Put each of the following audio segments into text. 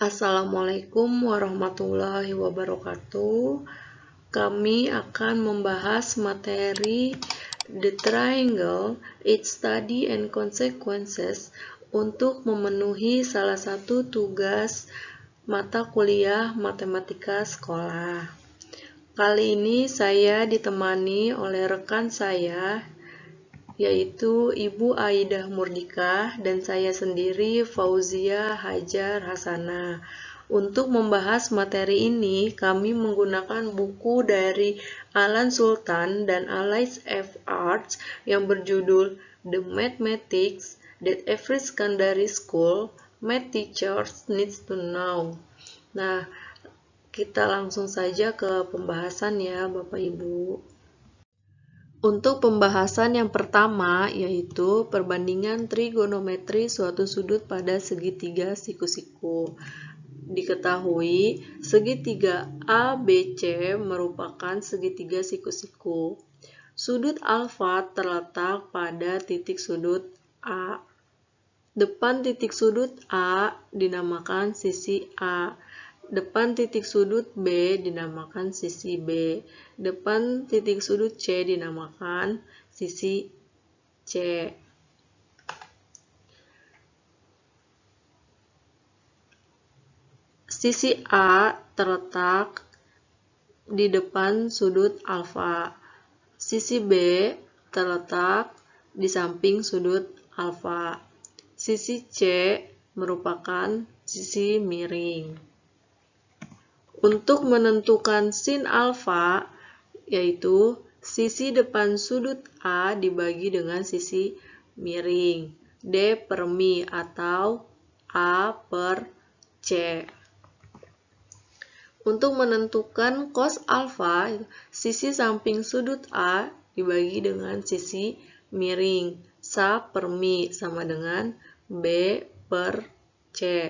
Assalamualaikum warahmatullahi wabarakatuh. Kami akan membahas materi The Triangle, Its Study and Consequences untuk memenuhi salah satu tugas mata kuliah matematika sekolah. Kali ini saya ditemani oleh rekan saya, yaitu Ibu Aidah Murdika dan saya sendiri Fauzia Hajar Hasanah. Untuk membahas materi ini, kami menggunakan buku dari Alan Sultan dan Alice F. Arts yang berjudul The Mathematics That Every Secondary School Math Teachers Needs to Know. Nah, kita langsung saja ke pembahasan ya, Bapak Ibu. Untuk pembahasan yang pertama, yaitu perbandingan trigonometri suatu sudut pada segitiga siku-siku. Diketahui, segitiga ABC merupakan segitiga siku-siku. Sudut alfa terletak pada titik sudut A. Depan titik sudut A dinamakan sisi A. Depan titik sudut B dinamakan sisi B. Depan titik sudut C dinamakan sisi C. Sisi A terletak di depan sudut alfa. Sisi B terletak di samping sudut alfa. Sisi C merupakan sisi miring. Untuk menentukan sin alfa, yaitu sisi depan sudut A dibagi dengan sisi miring, D per mi atau A per C. Untuk menentukan cos alfa, sisi samping sudut A dibagi dengan sisi miring, sa per mi sama dengan B per C.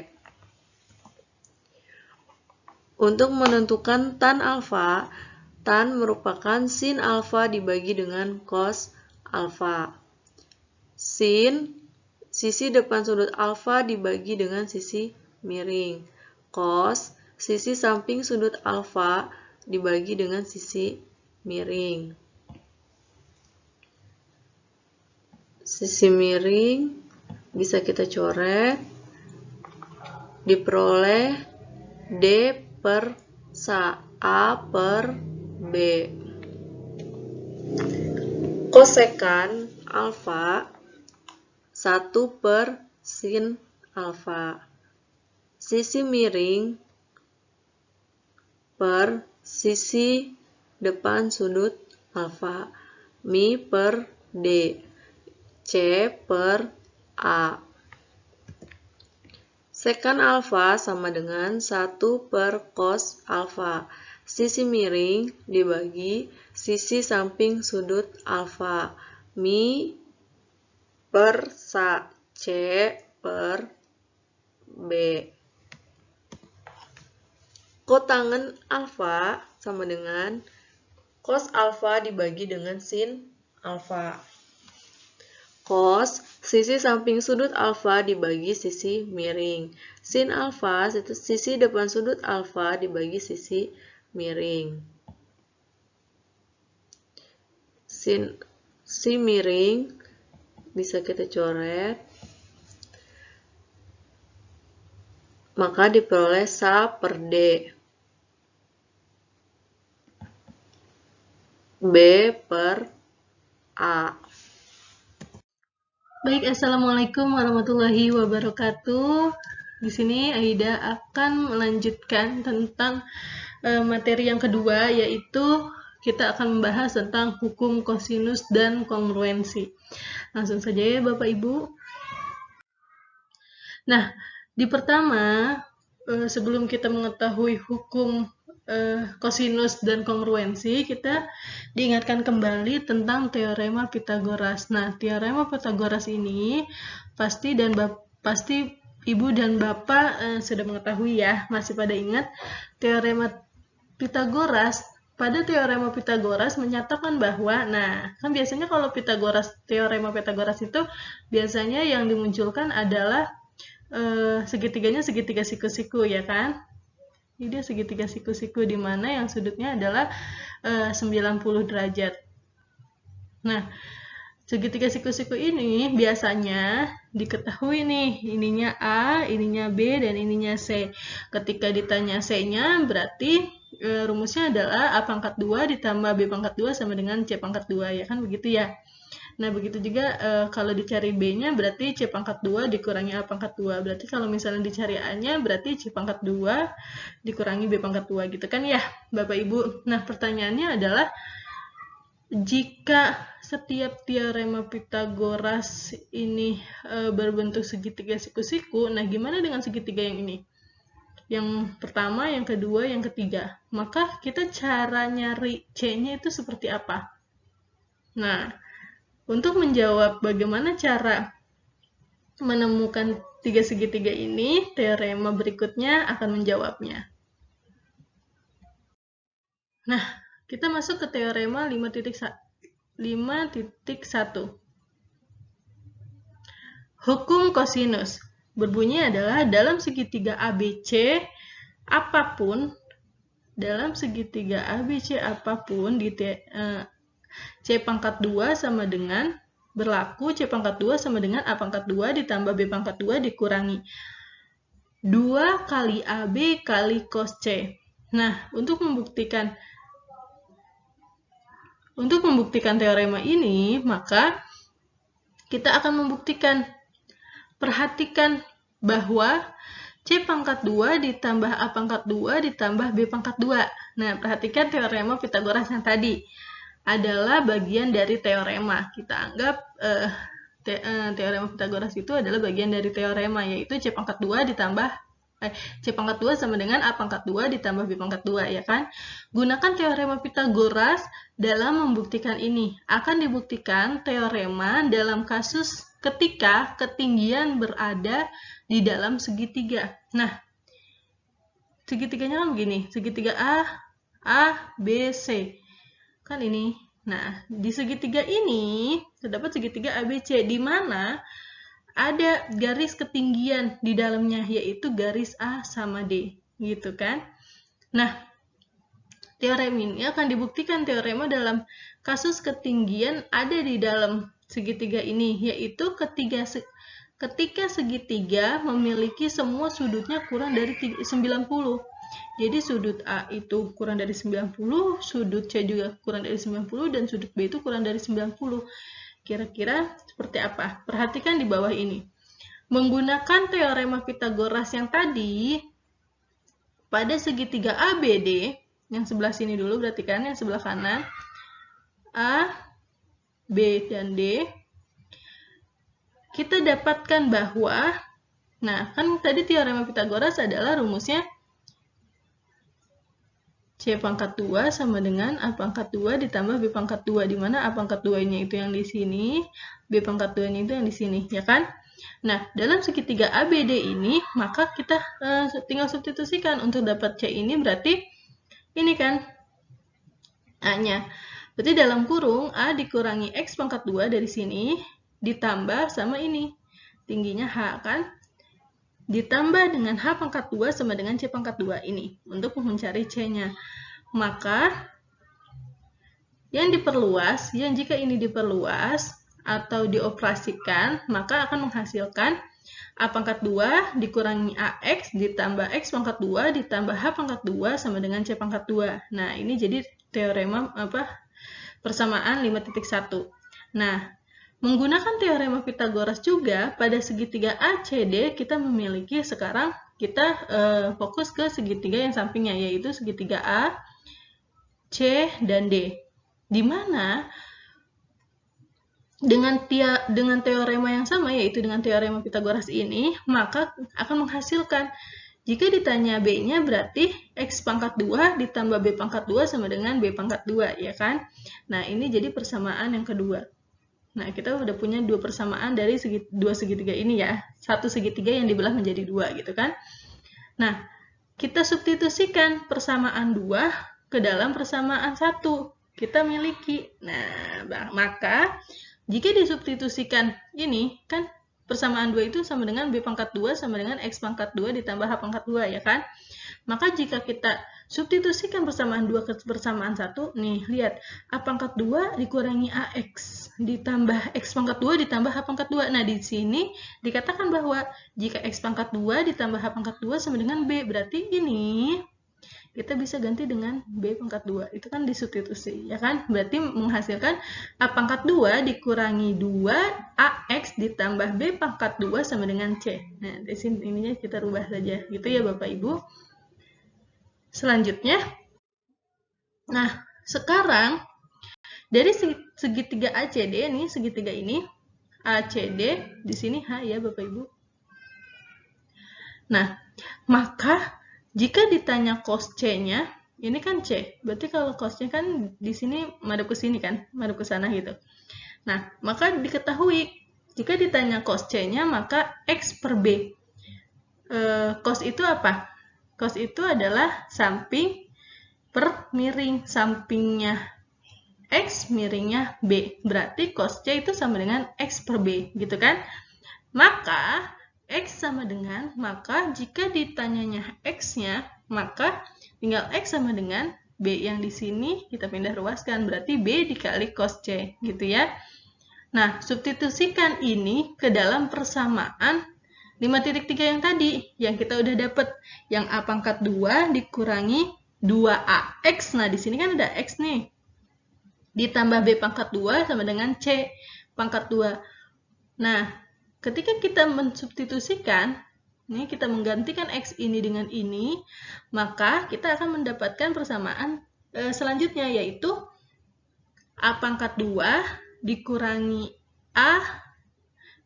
Untuk menentukan tan alfa, tan merupakan sin alfa dibagi dengan cos alfa. Sin, sisi depan sudut alfa dibagi dengan sisi miring. Cos, sisi samping sudut alfa dibagi dengan sisi miring. Sisi miring bisa kita coret, diperoleh D per sa, A per B. Kosekan alfa 1 per sin alfa. Sisi miring per sisi depan sudut alfa. Mi per D. C per A. Sekan alfa sama dengan 1 per cos alfa. Sisi miring dibagi sisi samping sudut alfa. Mi per sa, C per B. Kotangen alfa sama dengan cos alfa dibagi dengan sin alfa. Cos, sisi samping sudut alfa dibagi sisi miring. Sin alfa, sisi depan sudut alfa dibagi sisi miring. Si miring bisa kita coret. Maka diperoleh sa per D. B per A. Baik, Assalamualaikum warahmatullahi wabarakatuh. Di sini Aida akan melanjutkan tentang materi yang kedua, yaitu kita akan membahas tentang hukum kosinus dan kongruensi. Langsung saja ya Bapak Ibu. Nah, di pertama, sebelum kita mengetahui hukum kosinus dan kongruensi, kita diingatkan kembali tentang teorema Pythagoras. Nah, teorema Pythagoras ini pasti Ibu dan Bapak sudah mengetahui ya, masih pada ingat teorema Pythagoras. Pada teorema Pythagoras menyatakan bahwa, nah, kan biasanya kalau teorema Pythagoras itu biasanya yang dimunculkan adalah segitiganya segitiga siku-siku ya kan. Ini dia segitiga siku-siku di mana yang sudutnya adalah 90 derajat. Nah, segitiga siku-siku ini biasanya diketahui nih, ininya A, ininya B, dan ininya C. Ketika ditanya C-nya, berarti rumusnya adalah A pangkat 2 ditambah B pangkat 2 sama dengan C pangkat 2, ya kan begitu ya. Nah, begitu juga kalau dicari B-nya berarti C pangkat 2 dikurangi A pangkat 2. Berarti kalau misalnya dicari A-nya berarti C pangkat 2 dikurangi B pangkat 2 gitu kan ya, Bapak Ibu. Nah, pertanyaannya adalah jika setiap teorema Pythagoras ini berbentuk segitiga siku-siku, nah gimana dengan segitiga yang ini? Yang pertama, yang kedua, yang ketiga. Maka kita cara nyari C-nya itu seperti apa? Nah, untuk menjawab bagaimana cara menemukan tiga segitiga ini, teorema berikutnya akan menjawabnya. Nah, kita masuk ke teorema 5.1. Hukum kosinus berbunyi adalah dalam segitiga ABC apapun, C pangkat 2 sama dengan berlaku C pangkat 2 sama dengan A pangkat 2 ditambah B pangkat 2 dikurangi 2 kali AB kali cos C. Nah, untuk membuktikan teorema ini, maka kita akan membuktikan. Perhatikan bahwa C pangkat 2 ditambah A pangkat 2 ditambah B pangkat 2. Nah, perhatikan teorema Pythagoras yang tadi adalah bagian dari teorema. Kita anggap teorema Pythagoras itu adalah bagian dari teorema, yaitu C pangkat 2 ditambah C pangkat 2 sama dengan A pangkat 2 ditambah B pangkat 2, ya kan? Gunakan teorema Pythagoras dalam membuktikan ini. Akan dibuktikan teorema dalam kasus ketika ketinggian berada di dalam segitiga. Nah, segitiganya kan begini, segitiga A, B, C. Kan ini. Nah, di segitiga ini terdapat segitiga ABC di mana ada garis ketinggian di dalamnya, yaitu garis A sama D, gitu kan? Nah, teorema ini akan dibuktikan teorema dalam kasus ketinggian ada di dalam segitiga ini, yaitu ketika segitiga memiliki semua sudutnya kurang dari 90. Jadi sudut A itu kurang dari 90, sudut C juga kurang dari 90, dan sudut B itu kurang dari 90. Kira-kira seperti apa? Perhatikan di bawah ini. Menggunakan teorema Pythagoras yang tadi, pada segitiga ABD, yang sebelah sini dulu berarti kan, yang sebelah kanan, A, B, dan D, kita dapatkan bahwa, nah kan tadi teorema Pythagoras adalah rumusnya C pangkat 2 sama dengan A pangkat 2 ditambah B pangkat 2, di mana A pangkat 2-nya itu yang di sini, B pangkat 2-nya itu yang di sini, ya kan? Nah, dalam segitiga ABD ini, maka kita tinggal substitusikan untuk dapat C ini, berarti ini kan A-nya. Berarti dalam kurung A dikurangi X pangkat 2 dari sini, ditambah sama ini, tingginya H kan? Ditambah dengan H pangkat 2 sama dengan C pangkat 2 ini, untuk mencari C-nya. Maka, jika ini diperluas atau dioperasikan, maka akan menghasilkan A pangkat 2 dikurangi AX ditambah X pangkat 2 ditambah H pangkat 2 sama dengan C pangkat 2. Nah, ini jadi teorema persamaan 5.1. Nah, menggunakan teorema Pythagoras juga pada segitiga ACD kita memiliki, sekarang kita fokus ke segitiga yang sampingnya, yaitu segitiga A, C, dan D. Di mana dengan teorema yang sama, yaitu dengan teorema Pythagoras ini, maka akan menghasilkan, jika ditanya B-nya berarti X pangkat 2 ditambah B pangkat 2 sama dengan B pangkat 2, ya kan? Nah, ini jadi persamaan yang kedua. Nah, kita udah punya dua persamaan dari dua segitiga ini ya. Satu segitiga yang dibelah menjadi dua gitu kan. Nah, kita substitusikan persamaan 2 ke dalam persamaan 1. Kita miliki. Nah, maka jika disubstitusikan ini kan persamaan 2 itu sama dengan B pangkat 2 sama dengan X pangkat 2 ditambah H pangkat 2, ya kan? Maka jika kita substitusikan persamaan 2 ke persamaan 1, nih, lihat. A pangkat 2 dikurangi AX ditambah X pangkat 2 ditambah H pangkat 2. Nah, di sini dikatakan bahwa jika X pangkat 2 ditambah H pangkat 2 sama dengan B, berarti ini kita bisa ganti dengan B pangkat 2. Itu kan disubstitusi, ya kan? Berarti menghasilkan A pangkat 2 dikurangi 2 AX ditambah B pangkat 2 sama dengan C. Nah, di sini ininya kita rubah saja. Gitu ya Bapak Ibu. Selanjutnya, nah, sekarang dari segitiga ACD nih, segitiga ini ACD, di sini H ya Bapak Ibu. Nah, maka jika ditanya cos C-nya, ini kan C. Berarti kalau cos-nya kan di sini madep ke sini kan, madep ke sana gitu. Nah, maka diketahui jika ditanya cos C-nya, maka X per B. Cos itu apa? Cos itu adalah samping per miring. Sampingnya X, miringnya B. Berarti cos C itu sama dengan X per B, gitu kan? Maka X sama dengan, maka jika ditanyanya X-nya, maka tinggal X sama dengan B yang di sini kita pindah ruaskan, berarti B dikali cos C, gitu ya. Nah, substitusikan ini ke dalam persamaan 5.3 yang tadi, yang kita udah dapat, yang A pangkat 2 dikurangi 2AX. Nah, di sini kan ada X nih. Ditambah B pangkat 2 sama dengan C pangkat 2. Nah, ketika kita mensubstitusikan, ini kita menggantikan X ini dengan ini, maka kita akan mendapatkan persamaan selanjutnya, yaitu A pangkat 2 dikurangi A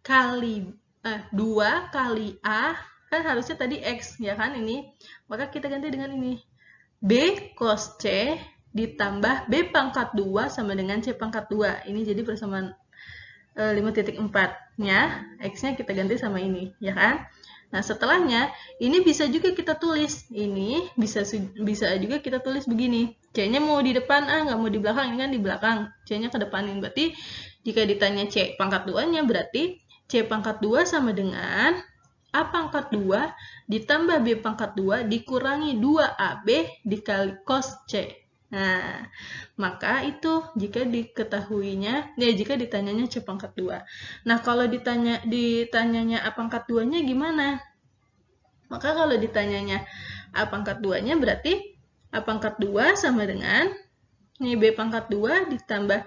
kali 2 kali A, kan harusnya tadi X, ya kan ini, maka kita ganti dengan ini. B cos C ditambah B pangkat 2 sama dengan C pangkat 2. Ini jadi persamaan 5.4-nya, X-nya kita ganti sama ini, ya kan? Nah, setelahnya, ini bisa juga kita tulis. Ini bisa juga kita tulis begini. C-nya mau di depan, nggak mau di belakang. Ini kan di belakang. C-nya ke depanin. Berarti, jika ditanya C pangkat 2-nya, berarti C pangkat 2 sama dengan A pangkat 2 ditambah B pangkat 2 dikurangi 2AB dikali cos C. Nah, maka itu jika diketahuinya, jika ditanyanya C pangkat 2. Nah, kalau ditanyanya A pangkat 2-nya gimana? Maka kalau ditanyanya A pangkat 2-nya berarti A pangkat 2 sama dengan ini B pangkat 2 ditambah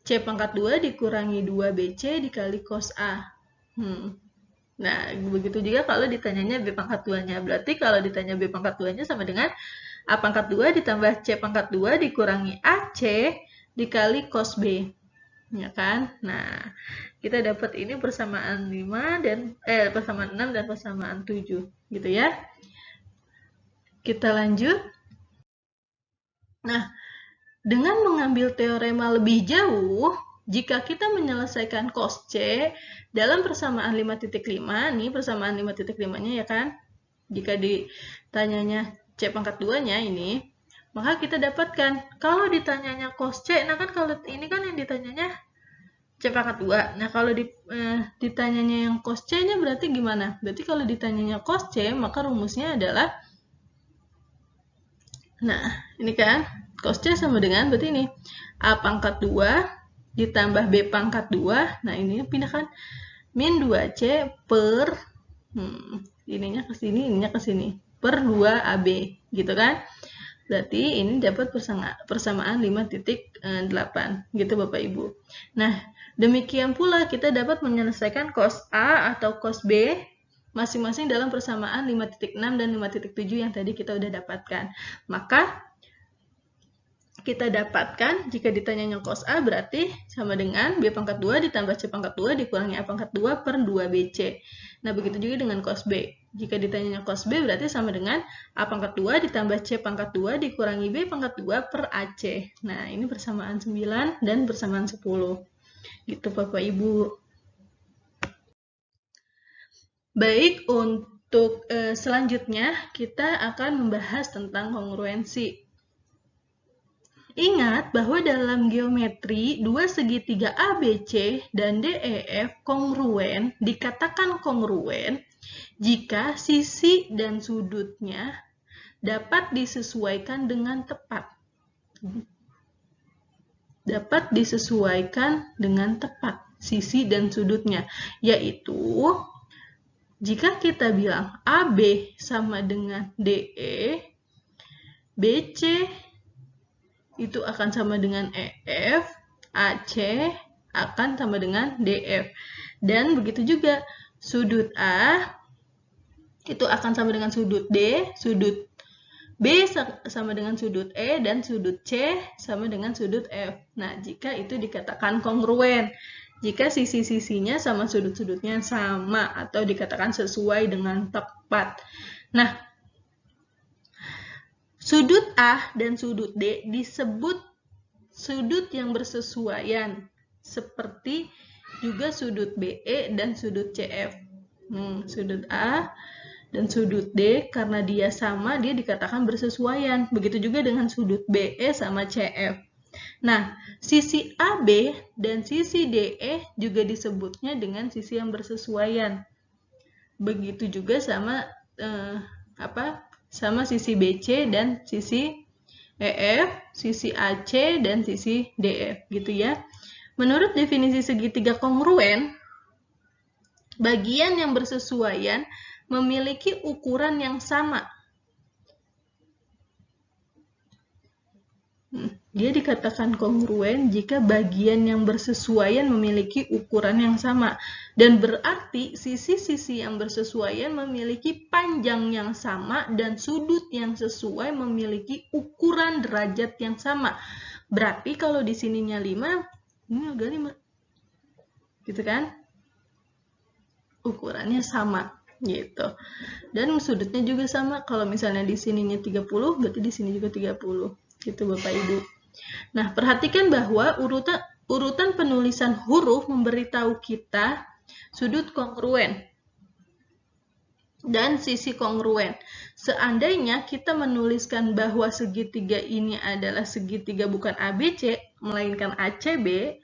C pangkat 2 dikurangi 2BC dikali cos A. Nah, begitu juga kalau ditanyanya B pangkat 2-nya. Berarti kalau ditanya B pangkat 2-nya sama dengan A pangkat 2 ditambah C pangkat 2 dikurangi AC dikali cos B. Ya kan? Nah, kita dapat ini persamaan 5 dan persamaan 6 dan persamaan 7, gitu ya. Kita lanjut. Nah, dengan mengambil teorema lebih jauh, jika kita menyelesaikan cos C dalam persamaan 5.5, nih persamaan 5.5-nya ya kan? Jika ditanyanya C pangkat 2-nya ini, maka kita dapatkan, kalau ditanyanya cos C, nah kan kalau ini kan yang ditanyanya C pangkat 2. Nah, kalau ditanyanya yang cos C-nya berarti gimana? Berarti kalau ditanyanya cos C, maka rumusnya adalah, nah, ini kan, cos C sama dengan, berarti ini, A pangkat 2 ditambah B pangkat 2, nah ini pindahkan, min 2C per, ininya ke sini, ininya ke sini, per 2AB, gitu kan? Berarti ini dapat persamaan 5.8, gitu Bapak Ibu. Nah, demikian pula kita dapat menyelesaikan cos A atau cos B masing-masing dalam persamaan 5.6 dan 5.7 yang tadi kita udah dapatkan. Maka kita dapatkan jika ditanyanya cos A berarti sama dengan B pangkat 2 ditambah C pangkat 2 dikurangi A pangkat 2 per 2BC. Nah, begitu juga dengan cos B. Jika ditanyanya cos B berarti sama dengan A pangkat 2 ditambah C pangkat 2 dikurangi B pangkat 2 per AC. Nah, ini persamaan 9 dan persamaan 10. Gitu Bapak Ibu. Baik, untuk selanjutnya kita akan membahas tentang kongruensi. Ingat bahwa dalam geometri, dua segitiga ABC dan DEF kongruen, dikatakan kongruen jika sisi dan sudutnya dapat disesuaikan dengan tepat. Dapat disesuaikan dengan tepat sisi dan sudutnya, yaitu jika kita bilang AB sama dengan DE, BC itu akan sama dengan EF, AC akan sama dengan DF. Dan begitu juga sudut A itu akan sama dengan sudut D, sudut B sama dengan sudut E, dan sudut C sama dengan sudut F. Nah, jika itu dikatakan kongruen, jika sisi-sisinya sama sudut-sudutnya sama atau dikatakan sesuai dengan tepat. Nah, sudut A dan sudut D disebut sudut yang bersesuaian, seperti juga sudut BE dan sudut CF. Sudut A dan sudut D, karena dia sama, dia dikatakan bersesuaian. Begitu juga dengan sudut BE sama CF. Nah, sisi AB dan sisi DE juga disebutnya dengan sisi yang bersesuaian. Begitu juga sama sama sisi BC dan sisi EF, sisi AC dan sisi DF, gitu ya. Menurut definisi segitiga kongruen, bagian yang bersesuaian memiliki ukuran yang sama. Dia dikatakan kongruen jika bagian yang bersesuaian memiliki ukuran yang sama. Dan berarti sisi-sisi yang bersesuaian memiliki panjang yang sama dan sudut yang sesuai memiliki ukuran derajat yang sama. Berarti kalau di sininya 5, ini juga 5. Gitu kan? Ukurannya sama. Gitu. Dan sudutnya juga sama. Kalau misalnya di sininya 30, berarti di sini juga 30. Gitu Bapak Ibu. Nah, perhatikan bahwa urutan penulisan huruf memberitahu kita sudut kongruen dan sisi kongruen. Seandainya kita menuliskan bahwa segitiga ini adalah segitiga bukan ABC, melainkan ACB,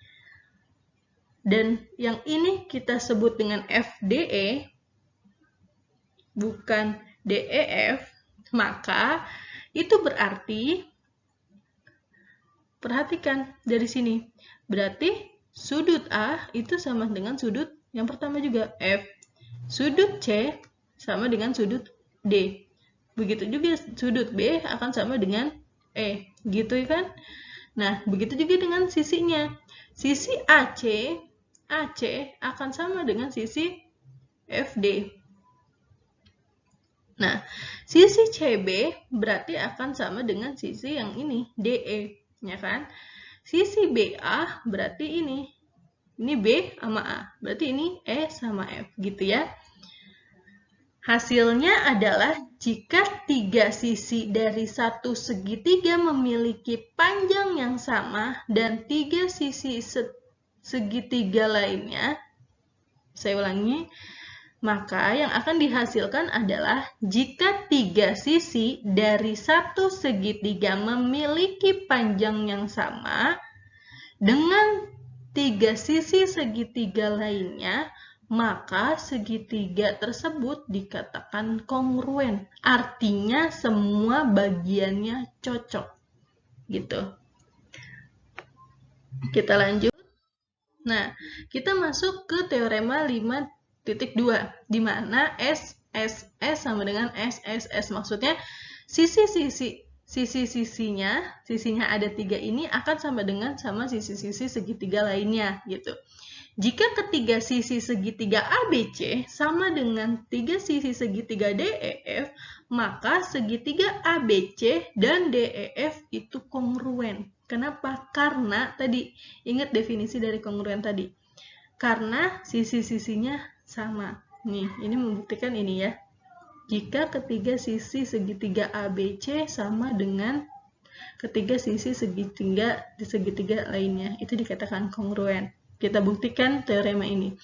dan yang ini kita sebut dengan FDE, bukan DEF, maka itu berarti, perhatikan dari sini, berarti sudut A itu sama dengan sudut yang pertama juga F, sudut C sama dengan sudut D, begitu juga sudut B akan sama dengan E, gitu kan? Nah, begitu juga dengan sisinya, sisi AC akan sama dengan sisi FD. Nah, sisi CB berarti akan sama dengan sisi yang ini, DE, ya kan? Sisi BA berarti ini B sama A, berarti ini E sama F, gitu ya. Hasilnya adalah jika tiga sisi dari satu segitiga memiliki panjang yang sama dan tiga sisi segitiga lainnya, saya ulangi, maka yang akan dihasilkan adalah jika tiga sisi dari satu segitiga memiliki panjang yang sama dengan tiga sisi segitiga lainnya, maka segitiga tersebut dikatakan kongruen. Artinya semua bagiannya cocok. Gitu. Kita lanjut. Nah, kita masuk ke teorema 5.2, di mana sisinya maksudnya sisinya ada 3 ini akan sama dengan sisi-sisi segitiga lainnya, gitu. Jika ketiga sisi segitiga ABC sama dengan 3 sisi segitiga DEF, maka segitiga ABC dan DEF itu kongruen. Kenapa? Karena tadi, ingat definisi dari kongruen tadi. Karena sisi-sisinya sama. Nih, ini membuktikan ini ya. Jika ketiga sisi segitiga ABC sama dengan ketiga sisi segitiga lainnya, itu dikatakan kongruen. Kita buktikan teorema ini.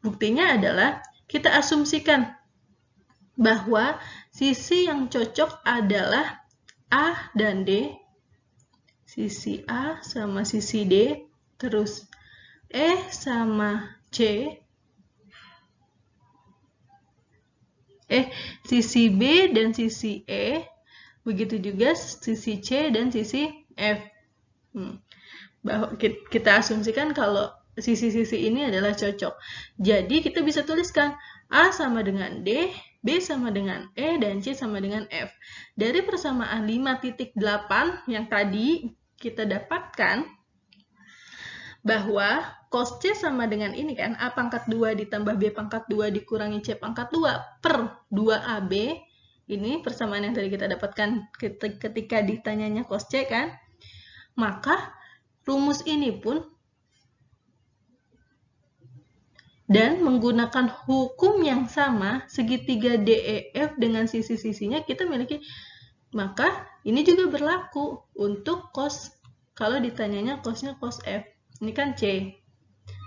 Buktinya adalah kita asumsikan bahwa sisi yang cocok adalah A dan D, sisi A sama sisi D, terus E sama C, sisi B dan sisi E, begitu juga sisi C dan sisi F. Bahwa kita asumsikan kalau sisi-sisi ini adalah cocok. Jadi kita bisa tuliskan A sama dengan D, B sama dengan E, dan C sama dengan F. Dari persamaan 5.8 yang tadi kita dapatkan bahwa cos C sama dengan ini kan, A pangkat 2 ditambah B pangkat 2 dikurangi C pangkat 2 per 2AB. Ini persamaan yang tadi kita dapatkan ketika ditanyanya cos C kan. Maka rumus ini pun dan menggunakan hukum yang sama, segitiga DEF dengan sisi-sisinya kita miliki, maka ini juga berlaku untuk cos, kalau ditanyanya cosnya cos F. Ini kan C.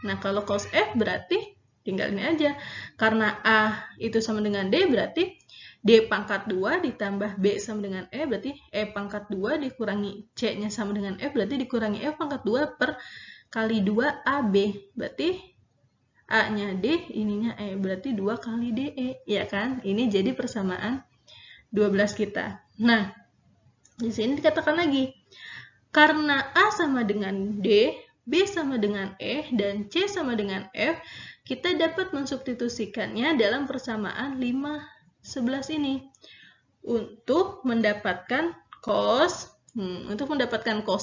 Nah, kalau cos F berarti tinggal ini aja. Karena A itu sama dengan D, berarti D pangkat 2 ditambah B sama dengan E, berarti E pangkat 2 dikurangi C-nya sama dengan F, berarti dikurangi F pangkat 2 per kali 2 AB. Berarti A-nya D, ininya E, berarti 2 kali DE, ya kan? Ini jadi persamaan 12 kita. Nah, di sini dikatakan lagi, karena A sama dengan D, B sama dengan E, dan C sama dengan F, kita dapat mensubstitusikannya dalam persamaan 5/11 ini. Untuk mendapatkan cos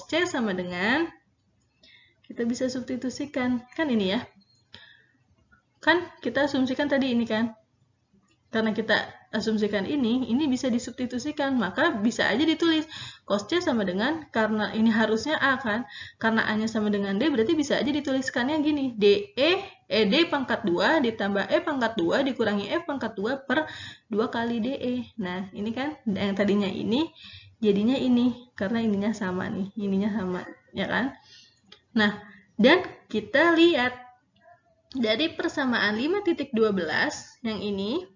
C sama dengan, kita bisa substitusikan, kan ini ya. Kan kita asumsikan tadi ini kan. Karena kita asumsikan ini bisa disubstitusikan, maka bisa aja ditulis cos C sama dengan, karena ini harusnya A kan, karena A-nya sama dengan D, berarti bisa aja dituliskannya gini, D pangkat 2 ditambah E pangkat 2 dikurangi F pangkat 2 per 2 kali DE. Nah, ini kan yang tadinya ini, jadinya ini, karena ininya sama nih, ininya sama, ya kan? Nah, dan kita lihat, dari persamaan 5.12 yang ini,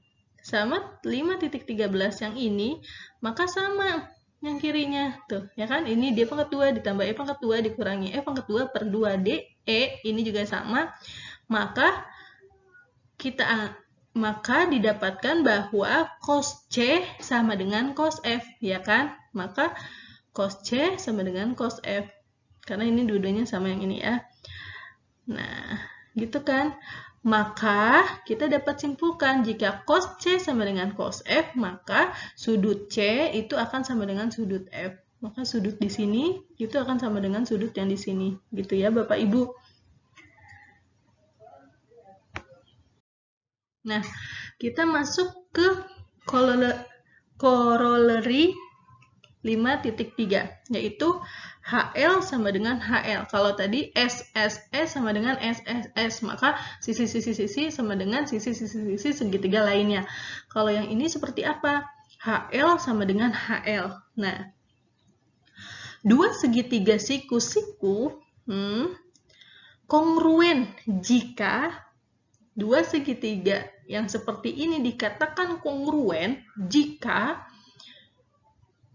sama 5.13 yang ini, maka sama yang kirinya tuh, ya kan? Ini D pangkat 2 ditambah E pangkat 2 dikurangi F pangkat 2 per 2DE, ini juga sama. Maka didapatkan bahwa cos C sama dengan cos F, ya kan? Maka cos C sama dengan cos F. Karena ini dua-duanya sama yang ini ya. Nah, gitu kan? Maka kita dapat simpulkan jika cos C sama dengan cos F, maka sudut C itu akan sama dengan sudut F. Maka sudut di sini itu akan sama dengan sudut yang di sini. Gitu ya Bapak Ibu. Nah, kita masuk ke corollary 5.3, yaitu HL sama dengan HL. Kalau tadi SSE sama dengan SSS, maka sisi-sisi sama dengan sisi-sisi segitiga lainnya. Kalau yang ini seperti apa? HL sama dengan HL. Nah, dua segitiga siku-siku kongruen jika dua segitiga yang seperti ini dikatakan kongruen jika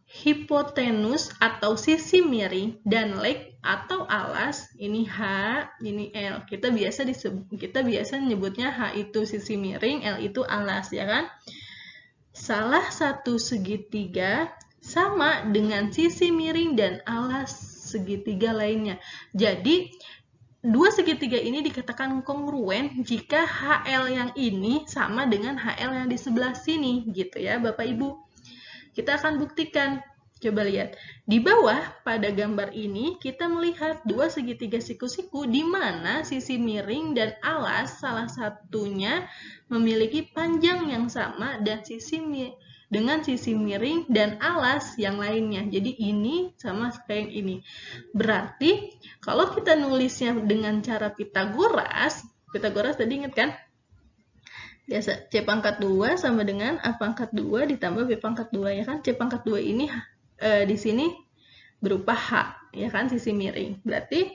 hipotenus atau sisi miring dan leg atau alas, ini H, ini L. Kita biasa nyebutnya H itu sisi miring, L itu alas, ya kan? Salah satu segitiga sama dengan sisi miring dan alas segitiga lainnya. Jadi, dua segitiga ini dikatakan kongruen jika HL yang ini sama dengan HL yang di sebelah sini, gitu ya Bapak Ibu. Kita akan buktikan. Coba lihat. Di bawah pada gambar ini kita melihat dua segitiga siku-siku di mana sisi miring dan alas salah satunya memiliki panjang yang sama dan dengan sisi miring dan alas yang lainnya. Jadi ini sama kayak ini. Berarti kalau kita nulisnya dengan cara Pitagoras tadi ingat kan? Biasa, C pangkat 2 sama dengan A pangkat 2 ditambah B pangkat 2, ya kan? C pangkat 2 ini di sini berupa H, ya kan? Sisi miring. Berarti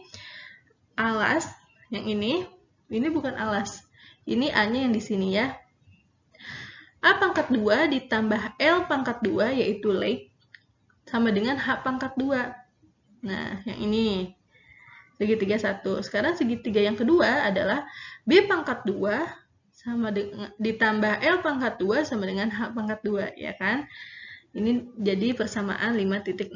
alas yang ini bukan alas. Ini A-nya yang di sini ya. A pangkat 2 ditambah L pangkat 2, yaitu leg, sama dengan H pangkat 2. Nah, yang ini segitiga 1. Sekarang segitiga yang kedua adalah B pangkat 2 sama dengan ditambah L pangkat 2 sama dengan H pangkat 2, ya kan? Ini jadi persamaan 5.16.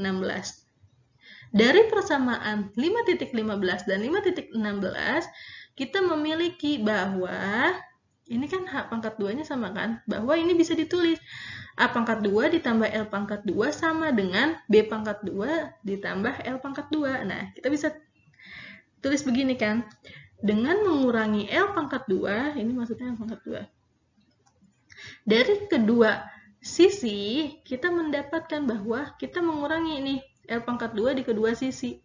Dari persamaan 5.15 dan 5.16, kita memiliki bahwa ini kan H pangkat 2-nya sama kan? Bahwa ini bisa ditulis A pangkat 2 ditambah L pangkat 2 sama dengan B pangkat 2 ditambah L pangkat 2. Nah, kita bisa tulis begini kan? Dengan mengurangi L pangkat 2, ini maksudnya L pangkat 2. Dari kedua sisi, kita mendapatkan bahwa kita mengurangi ini L pangkat 2 di kedua sisi.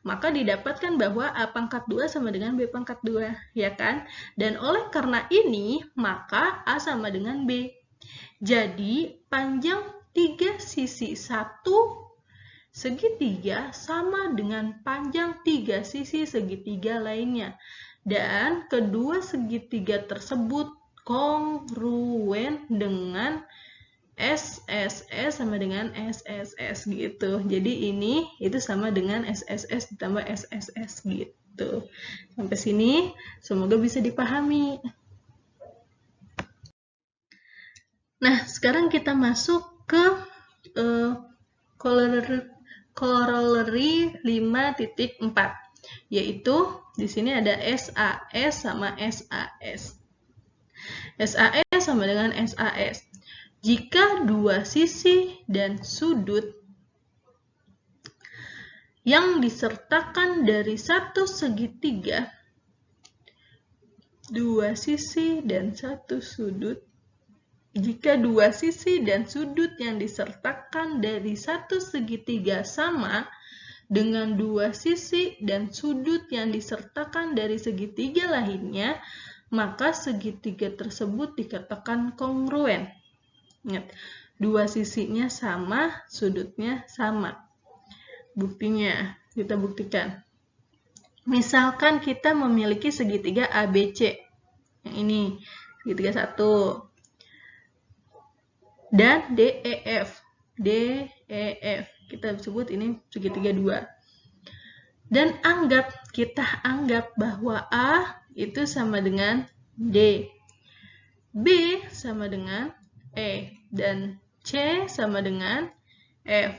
Maka didapatkan bahwa A pangkat 2 sama dengan B pangkat 2, ya kan? Dan oleh karena ini, maka A sama dengan B. Jadi, panjang 3 sisi 1 segitiga sama dengan panjang 3 sisi segitiga lainnya. Dan kedua segitiga tersebut kongruen dengan SSS sama dengan SSS gitu. Jadi ini itu sama dengan SSS ditambah SSS gitu. Sampai sini semoga bisa dipahami. Nah, sekarang kita masuk ke corollary 5.4, yaitu di sini ada SAS sama SAS. SAS sama dengan SAS. Jika dua sisi dan sudut yang disertakan dari satu segitiga, dua sisi dan satu sudut, jika dua sisi dan sudut yang disertakan dari satu segitiga sama dengan dua sisi dan sudut yang disertakan dari segitiga lainnya, maka segitiga tersebut dikatakan kongruen. Ingat, dua sisinya sama, sudutnya sama. Buktinya, kita buktikan. Misalkan kita memiliki segitiga ABC. Yang ini, segitiga 1. Dan DEF. DEF. Kita sebut ini segitiga 2. Dan kita anggap bahwa A itu sama dengan D. B sama dengan E. Dan C sama dengan F.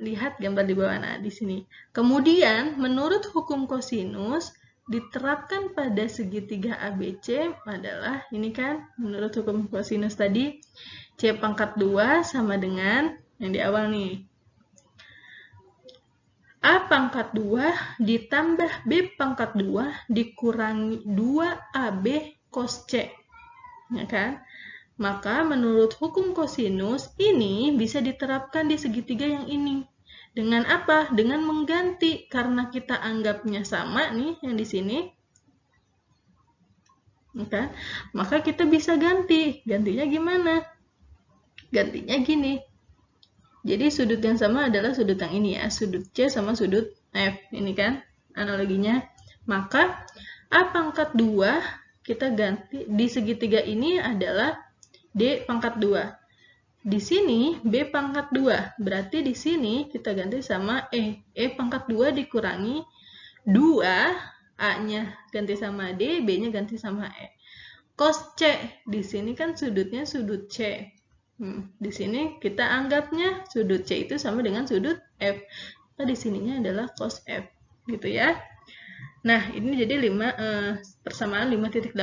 Lihat gambar di bawah, nah di sini. Kemudian, menurut hukum kosinus, diterapkan pada segitiga ABC adalah, ini kan, menurut hukum kosinus tadi, C pangkat 2 sama dengan, yang di awal nih, A pangkat 2 ditambah B pangkat 2 dikurangi 2AB cos C. Ya kan? Maka menurut hukum kosinus, ini bisa diterapkan di segitiga yang ini. Dengan apa? Dengan mengganti, karena kita anggapnya sama nih yang di sini. Okay. Maka kita bisa ganti. Gantinya gimana? Gantinya gini. Jadi sudut yang sama adalah sudut yang ini ya, sudut C sama sudut F. Ini kan analoginya. Maka A pangkat 2 kita ganti di segitiga ini adalah D pangkat 2. Di sini B pangkat 2, berarti di sini kita ganti sama E. E pangkat 2 dikurangi 2, A-nya ganti sama D, B-nya ganti sama E. Cos C, di sini kan sudutnya sudut C. Di sini kita anggapnya sudut C itu sama dengan sudut F. Nah, di sininya adalah cos F, gitu ya. Nah, ini jadi persamaan 5.18.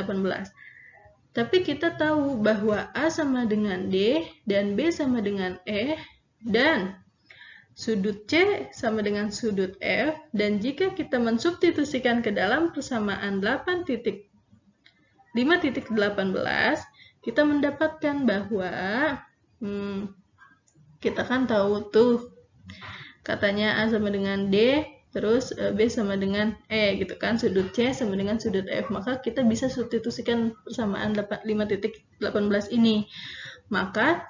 Tapi kita tahu bahwa A sama dengan D, dan B sama dengan E, dan sudut C sama dengan sudut F, dan jika kita mensubstitusikan ke dalam persamaan 5.18, kita mendapatkan bahwa, kita kan tahu tuh, katanya A sama dengan D, terus B sama dengan E gitu kan, sudut C sama dengan sudut F. Maka kita bisa substitusikan persamaan 5.18 ini. Maka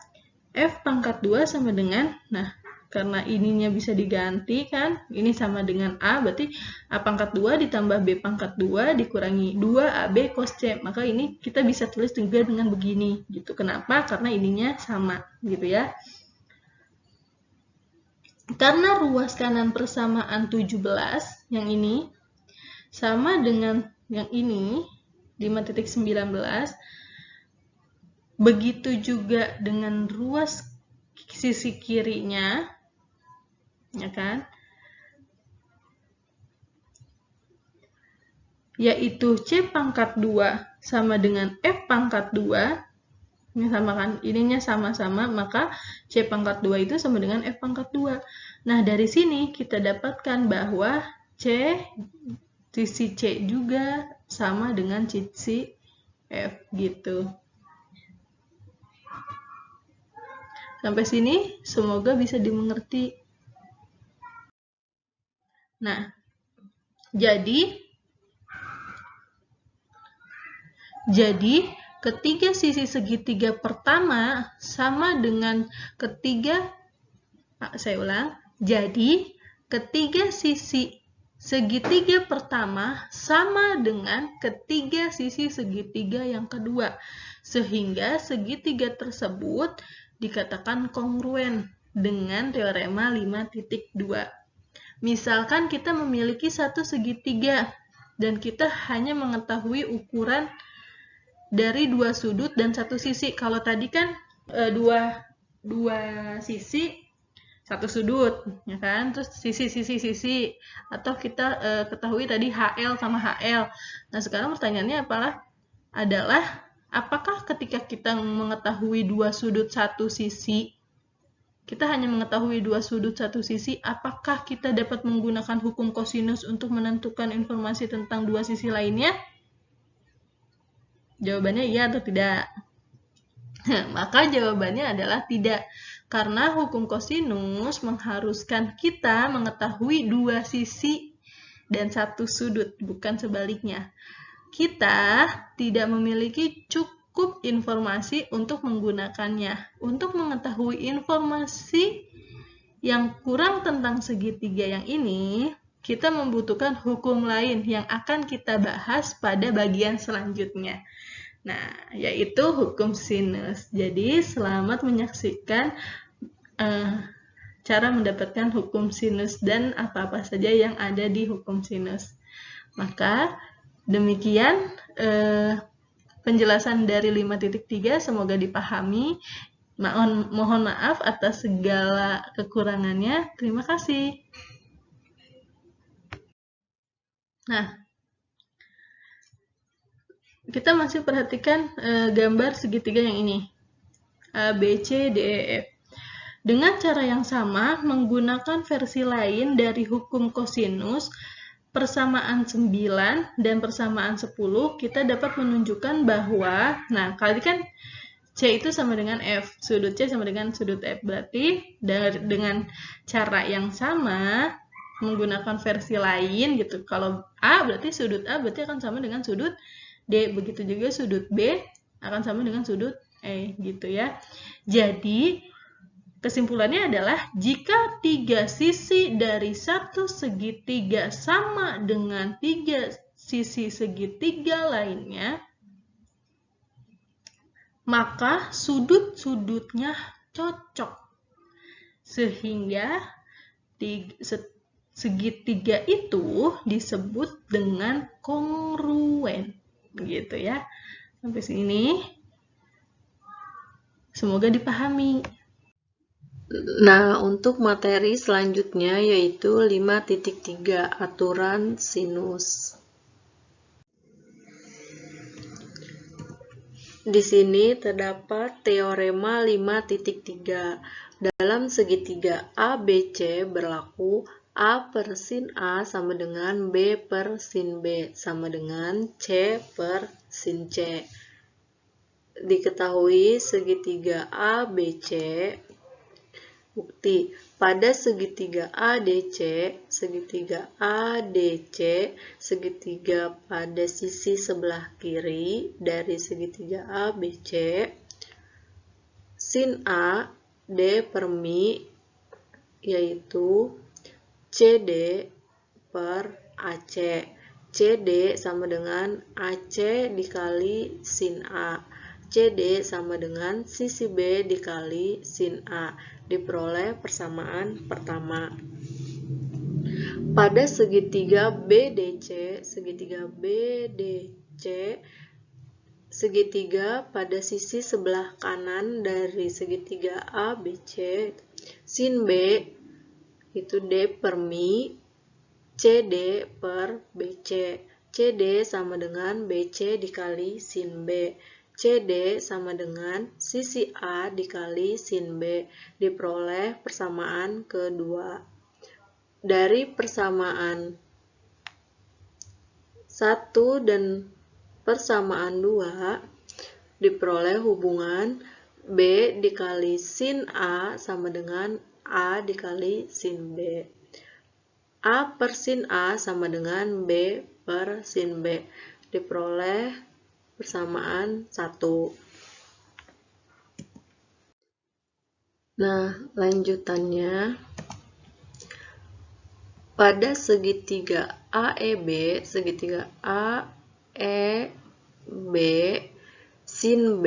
F pangkat 2 sama dengan, nah karena ininya bisa diganti kan, ini sama dengan A, berarti A pangkat 2 ditambah B pangkat 2 dikurangi 2AB cos C. Maka ini kita bisa tulis juga dengan begini gitu. Kenapa? Karena ininya sama gitu ya. Karena ruas kanan persamaan 17 yang ini sama dengan yang ini 5.19, begitu juga dengan ruas sisi kirinya, ya kan? Yaitu C pangkat 2 sama dengan F pangkat 2. Ini sama kan? Ininya sama-sama, maka C pangkat 2 itu sama dengan F pangkat 2. Nah, dari sini kita dapatkan bahwa sisi C juga sama dengan sisi F gitu. Sampai sini semoga bisa dimengerti. Nah, jadi ketiga sisi segitiga pertama sama dengan jadi ketiga sisi segitiga pertama sama dengan ketiga sisi segitiga yang kedua, sehingga segitiga tersebut dikatakan kongruen dengan teorema 5.2. Misalkan kita memiliki satu segitiga dan kita hanya mengetahui ukuran dari dua sudut dan satu sisi. Kalau tadi kan dua sisi satu sudut, ya kan? Terus sisi atau kita ketahui tadi HL sama HL. Nah, sekarang pertanyaannya adalah apakah ketika kita mengetahui dua sudut satu sisi, kita hanya mengetahui dua sudut satu sisi, apakah kita dapat menggunakan hukum kosinus untuk menentukan informasi tentang dua sisi lainnya? Jawabannya iya atau tidak? Maka jawabannya adalah tidak, karena hukum kosinus mengharuskan kita mengetahui dua sisi dan satu sudut, bukan sebaliknya. Kita tidak memiliki cukup informasi untuk menggunakannya. Untuk mengetahui informasi yang kurang tentang segitiga yang ini, kita membutuhkan hukum lain yang akan kita bahas pada bagian selanjutnya. Nah, yaitu hukum sinus. Jadi, selamat menyaksikan cara mendapatkan hukum sinus dan apa-apa saja yang ada di hukum sinus. Maka, demikian penjelasan dari 5.3, semoga dipahami. Mohon maaf atas segala kekurangannya. Terima kasih. Nah, kita masih perhatikan gambar segitiga yang ini. A, B, C, D, E, F. Dengan cara yang sama, menggunakan versi lain dari hukum kosinus, persamaan 9 dan persamaan 10, kita dapat menunjukkan bahwa, nah, kali kan C itu sama dengan F, sudut C sama dengan sudut F. Berarti dengan cara yang sama, menggunakan versi lain gitu. Kalau A berarti sudut A berarti akan sama dengan sudut D. Begitu juga sudut B akan sama dengan sudut E gitu ya. Jadi kesimpulannya adalah jika tiga sisi dari satu segitiga sama dengan tiga sisi segitiga lainnya, maka sudut-sudutnya cocok, sehingga segitiga itu disebut dengan kongruen, gitu ya. Sampai sini, semoga dipahami. Nah, untuk materi selanjutnya yaitu 5.3 aturan sinus. Di sini terdapat teorema 5.3. Dalam segitiga ABC berlaku A per sin A sama dengan B per sin B sama dengan C per sin C. Diketahui segitiga ABC, bukti, pada segitiga ADC, segitiga ADC, segitiga pada sisi sebelah kiri dari segitiga ABC, sin A, D per mi, yaitu CD per AC. CD sama dengan AC dikali sin A. CD sama dengan sisi B dikali sin A. Diperoleh persamaan pertama. Pada segitiga BDC, segitiga pada sisi sebelah kanan dari segitiga ABC, sin B itu D per Mi, CD per BC. CD sama dengan BC dikali sin B. CD sama dengan sisi A dikali sin B. Diperoleh persamaan kedua. Dari persamaan 1 dan persamaan 2 diperoleh hubungan B dikali sin A sama dengan A dikali sin B. A per sin A sama dengan B per sin B. Diperoleh persamaan 1. Nah, lanjutannya pada segitiga AEB, segitiga AEB sin B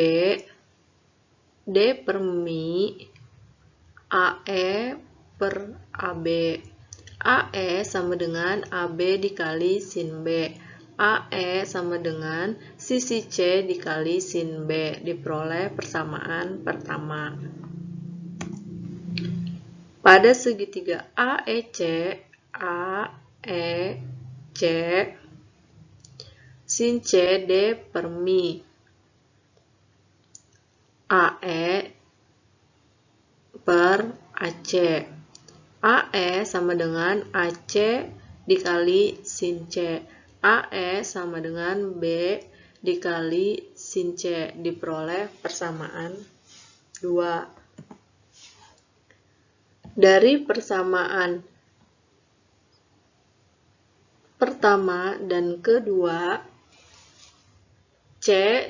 D per Mi AE per AB. AE sama dengan AB dikali sin B. AE sama dengan sisi C dikali sin B. Diperoleh persamaan pertama. Pada segitiga AEC sin C D per Mi AE per AC. AE sama dengan AC dikali sin C. AE sama dengan B dikali sin C. Diperoleh persamaan 2. Dari persamaan pertama dan kedua, C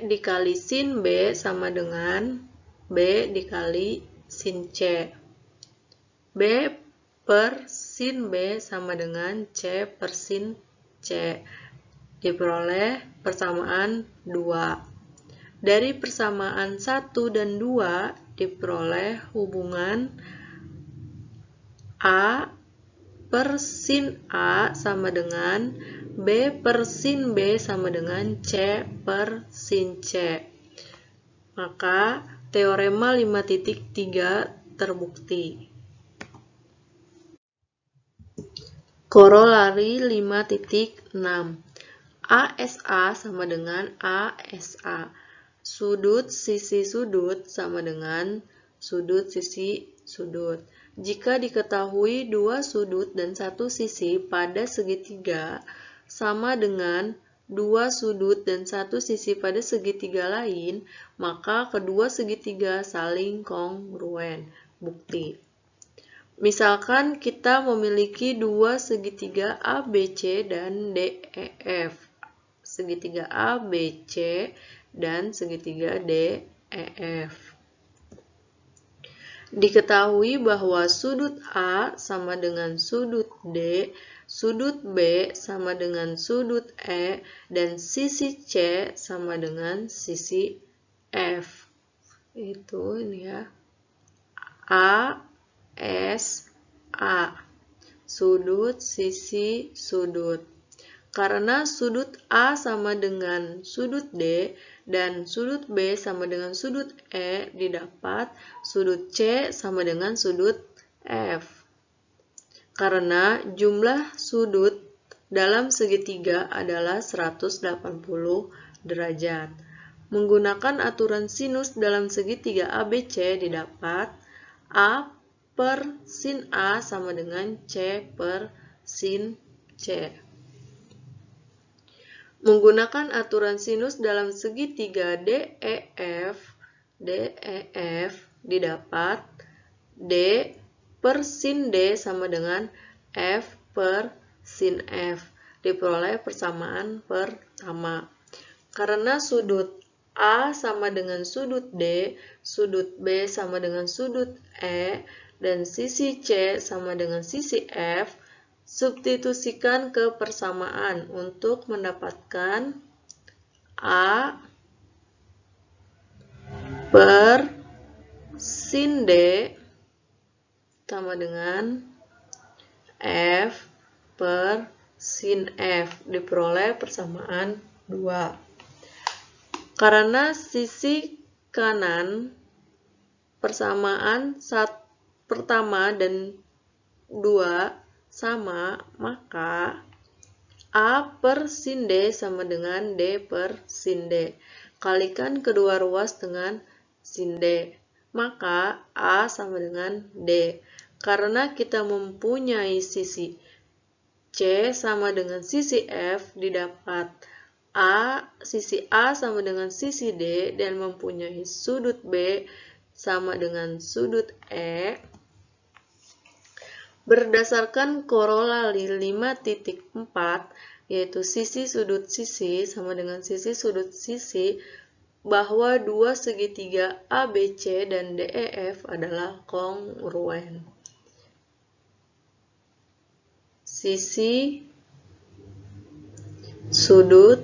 dikali sin B sama dengan B dikali sin C. B per sin B sama dengan C per sin C. Diperoleh persamaan 2. Dari persamaan 1 dan 2 diperoleh hubungan A per sin A sama dengan B per sin B sama dengan C per sin C. Maka teorema 5.3 terbukti. Korolari 5.6. ASA sama dengan ASA. Sudut sisi sudut sama dengan sudut sisi sudut. Jika diketahui dua sudut dan satu sisi pada segitiga sama dengan dua sudut dan satu sisi pada segitiga lain, maka kedua segitiga saling kongruen. Bukti. Misalkan kita memiliki dua segitiga ABC dan DEF. Segitiga ABC dan segitiga DEF. Diketahui bahwa sudut A sama dengan sudut D, sudut B sama dengan sudut E, dan sisi C sama dengan sisi F. Itu ini ya. A, S, A. Sudut, sisi, sudut. Karena sudut A sama dengan sudut D dan sudut B sama dengan sudut E, didapat sudut C sama dengan sudut F. Karena jumlah sudut dalam segitiga adalah 180 derajat. Menggunakan aturan sinus dalam segitiga ABC didapat A per sin A sama dengan C per sin C. Menggunakan aturan sinus dalam segitiga DEF didapat D per sin D sama dengan F per sin F. Diperoleh persamaan pertama. Karena sudut A sama dengan sudut D, sudut B sama dengan sudut E, dan sisi C sama dengan sisi F, substitusikan ke persamaan untuk mendapatkan A per sin D sama dengan F per sin F, diperoleh persamaan 2. Karena sisi kanan persamaan pertama dan 2 sama, maka A per sin D sama dengan D per sin D. Kalikan kedua ruas dengan sin D, maka A sama dengan D. Karena kita mempunyai sisi C sama dengan sisi F, didapat sisi A sama dengan sisi D dan mempunyai sudut B sama dengan sudut E. Berdasarkan korollari 5.4, yaitu sisi sudut sisi sama dengan sisi sudut sisi, bahwa dua segitiga ABC dan DEF adalah kongruen. Sisi sudut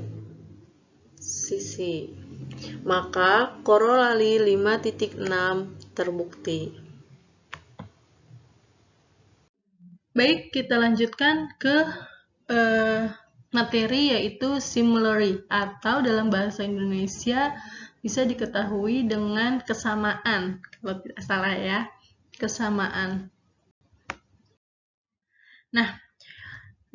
sisi. Maka korollari 5.6 terbukti. Baik, kita lanjutkan ke materi yaitu similarity, atau dalam bahasa Indonesia bisa diketahui dengan kesamaan, kalau tidak salah ya, kesamaan. Nah,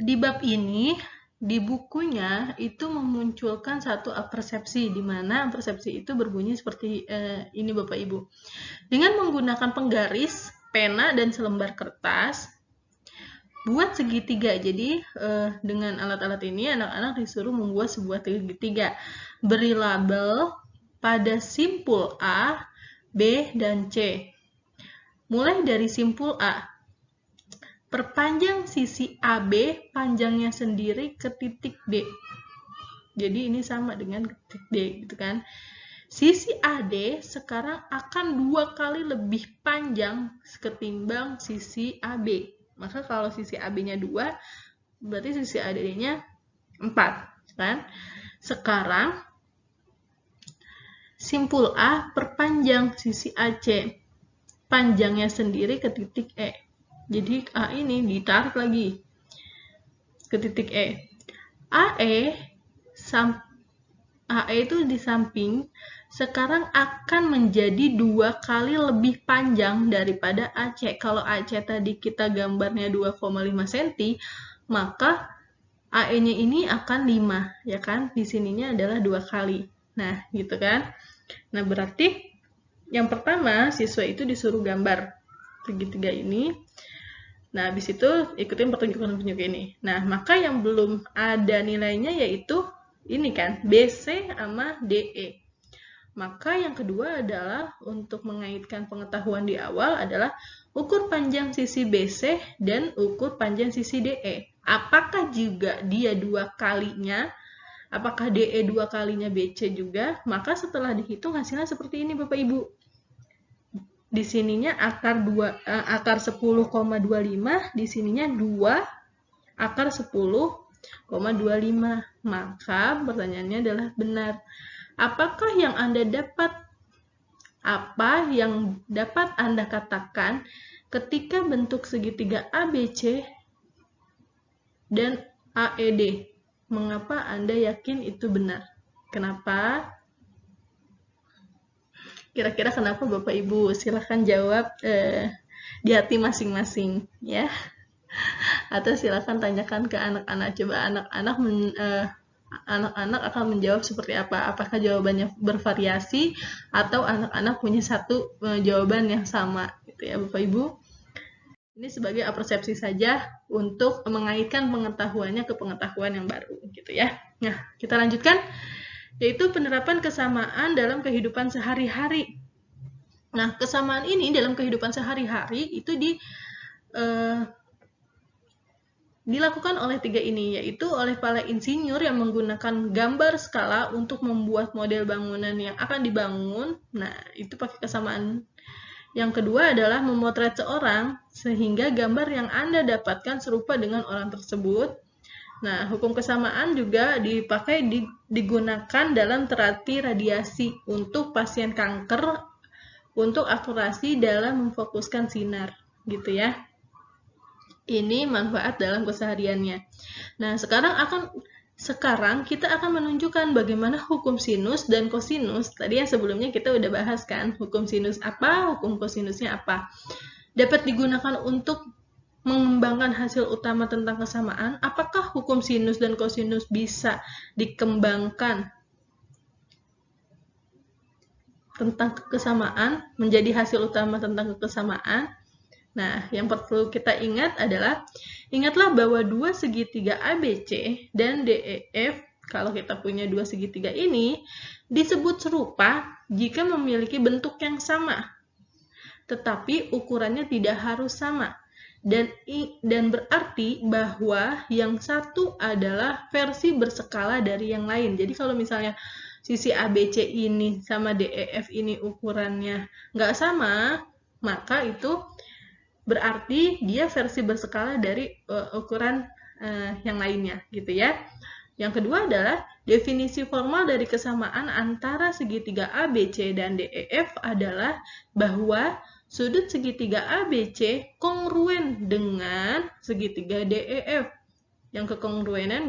di bab ini, di bukunya itu memunculkan satu apersepsi, di mana apersepsi itu berbunyi seperti ini Bapak Ibu. Dengan menggunakan penggaris, pena, dan selembar kertas, buat segitiga. Jadi dengan alat-alat ini anak-anak disuruh membuat sebuah segitiga. Beri label pada simpul A, B, dan C. Mulai dari simpul A. Perpanjang sisi AB panjangnya sendiri ke titik D. Jadi ini sama dengan titik D, gitu kan. Sisi AD sekarang akan 2 kali lebih panjang ketimbang sisi AB. Maka kalau sisi AB-nya 2, berarti sisi AD-nya 4, kan? Sekarang simpul A perpanjang sisi AC, panjangnya sendiri ke titik E. Jadi A ini ditarik lagi ke titik E. AE itu di samping sekarang akan menjadi 2 kali lebih panjang daripada AC. Kalau AC tadi kita gambarnya 2,5 cm, maka AE-nya ini akan 5, ya kan? Di sininya adalah 2 kali. Nah, gitu kan? Nah, berarti yang pertama siswa itu disuruh gambar segitiga ini. Nah, habis itu ikutin pertunjukan-pertunjukan ini. Nah, maka yang belum ada nilainya yaitu ini kan, BC sama DE. Maka yang kedua adalah untuk mengaitkan pengetahuan di awal adalah ukur panjang sisi BC dan ukur panjang sisi DE. Apakah juga dia 2 kalinya? Apakah DE 2 kalinya BC juga? Maka setelah dihitung hasilnya seperti ini Bapak Ibu. Di sininya akar 10,25, di sininya 2 akar 10,25. Maka pertanyaannya adalah benar. Apakah yang Anda dapat? Apa yang dapat Anda katakan ketika bentuk segitiga ABC dan AED? Mengapa Anda yakin itu benar? Kenapa? Kira-kira kenapa Bapak Ibu? Silahkan jawab di hati masing-masing ya. Atau silahkan tanyakan ke anak-anak. Coba anak-anak akan menjawab seperti apa. Apakah jawabannya bervariasi atau anak-anak punya satu jawaban yang sama gitu ya Bapak Ibu. Ini sebagai apersepsi saja untuk mengaitkan pengetahuannya ke pengetahuan yang baru gitu ya. Nah, kita lanjutkan, yaitu penerapan kesamaan dalam kehidupan sehari-hari. Nah, kesamaan ini dalam kehidupan sehari-hari itu dilakukan oleh 3 ini, yaitu oleh para insinyur yang menggunakan gambar skala untuk membuat model bangunan yang akan dibangun. Nah, itu pakai kesamaan. Yang kedua adalah memotret seorang, sehingga gambar yang Anda dapatkan serupa dengan orang tersebut. Nah, hukum kesamaan juga digunakan dalam terapi radiasi untuk pasien kanker untuk akurasi dalam memfokuskan sinar, gitu ya. Ini manfaat dalam kesehariannya. Nah, sekarang kita akan menunjukkan bagaimana hukum sinus dan kosinus. Tadi yang sebelumnya kita udah bahas kan, hukum sinus apa, hukum kosinusnya apa. Dapat digunakan untuk mengembangkan hasil utama tentang kesamaan. Apakah hukum sinus dan kosinus bisa dikembangkan tentang kesamaan menjadi hasil utama tentang kesamaan? Nah, yang perlu kita ingat adalah, ingatlah bahwa dua segitiga ABC dan DEF, kalau kita punya dua segitiga ini, disebut serupa jika memiliki bentuk yang sama, tetapi ukurannya tidak harus sama. Dan berarti bahwa yang satu adalah versi berskala dari yang lain. Jadi kalau misalnya sisi ABC ini sama DEF ini ukurannya nggak sama, maka itu berarti dia versi berskala dari ukuran yang lainnya, gitu ya. Yang kedua adalah definisi formal dari kesamaan antara segitiga ABC dan DEF adalah bahwa sudut segitiga ABC kongruen dengan segitiga DEF. Yang kekongruenan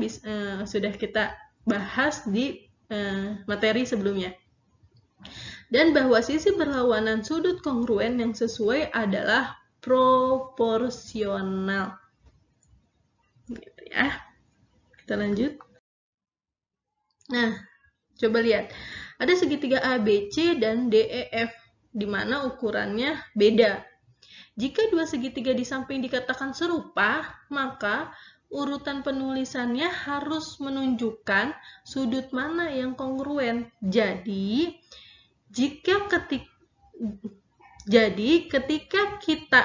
sudah kita bahas di materi sebelumnya. Dan bahwa sisi berlawanan sudut kongruen yang sesuai adalah proporsional. Gitu ya. Kita lanjut. Nah, coba lihat. Ada segitiga ABC dan DEF, di mana ukurannya beda. Jika dua segitiga di samping dikatakan serupa, maka urutan penulisannya harus menunjukkan sudut mana yang kongruen. Jadi, ketika kita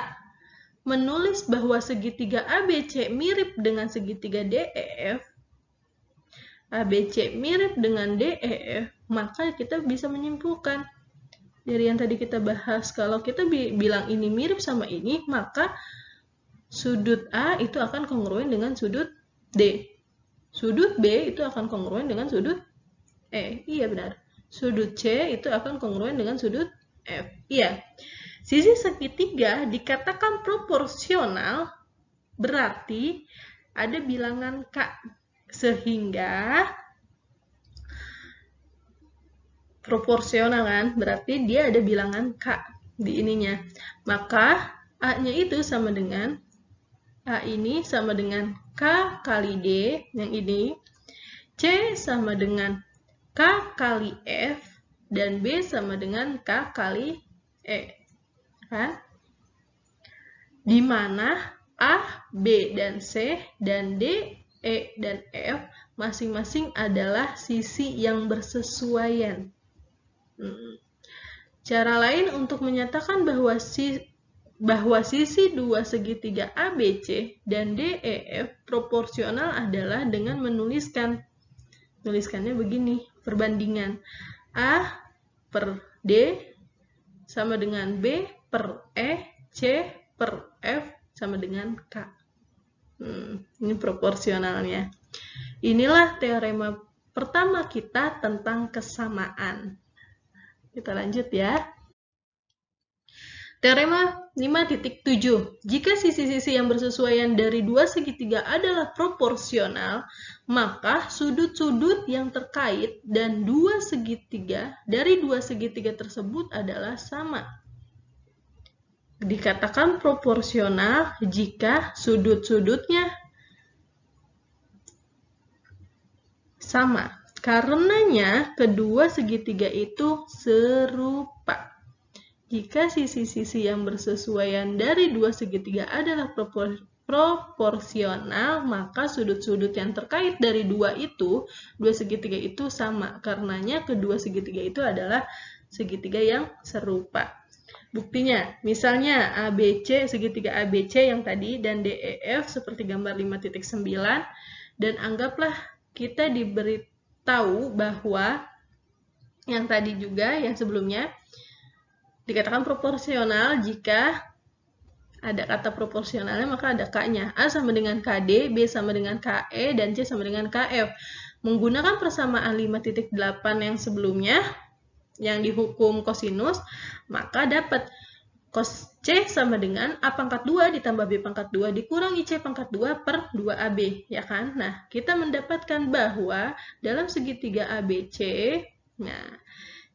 menulis bahwa segitiga ABC mirip dengan segitiga DEF, ABC mirip dengan DEF, maka kita bisa menyimpulkan dari yang tadi kita bahas, kalau kita bilang ini mirip sama ini, maka sudut A itu akan kongruen dengan sudut D. Sudut B itu akan kongruen dengan sudut E. Iya benar. Sudut C itu akan kongruen dengan sudut F. Iya. Sisi segitiga dikatakan proporsional berarti ada bilangan K. Sehingga proporsional kan, berarti dia ada bilangan K di ininya. Maka A-nya itu sama dengan, A ini sama dengan K kali D, yang ini. C sama dengan K kali F, dan B sama dengan K kali E. Kan? Di mana A, B, dan C, dan D, E, dan F masing-masing adalah sisi yang bersesuaian. Cara lain untuk menyatakan bahwa sisi dua segitiga ABC dan DEF proporsional adalah dengan tuliskannya begini, perbandingan A per D sama dengan B per E, C per F sama dengan K. Ini proporsionalnya. Inilah teorema pertama kita tentang kesamaan. Kita lanjut ya. Teorema 5.7. Jika sisi-sisi yang bersesuaian dari dua segitiga adalah proporsional, maka sudut-sudut yang terkait dan dari dua segitiga tersebut adalah sama. Dikatakan proporsional jika sudut-sudutnya sama. Karenanya, kedua segitiga itu serupa. Jika sisi-sisi yang bersesuaian dari dua segitiga adalah proporsional, maka sudut-sudut yang terkait dari dua segitiga itu sama. Karenanya, kedua segitiga itu adalah segitiga yang serupa. Buktinya, misalnya ABC, segitiga ABC yang tadi, dan DEF seperti gambar 5.9, dan anggaplah kita diberitahu bahwa yang tadi juga, yang sebelumnya, dikatakan proporsional jika ada kata proporsionalnya, maka ada K-nya. A sama dengan KD, B sama dengan KE, dan C sama dengan KF. Menggunakan persamaan 5.8 yang sebelumnya, yang dihukum kosinus, maka dapat cos C sama dengan A pangkat 2 ditambah B pangkat 2 dikurangi C pangkat 2 per 2AB, ya kan? Nah, kita mendapatkan bahwa dalam segitiga ABC, nah,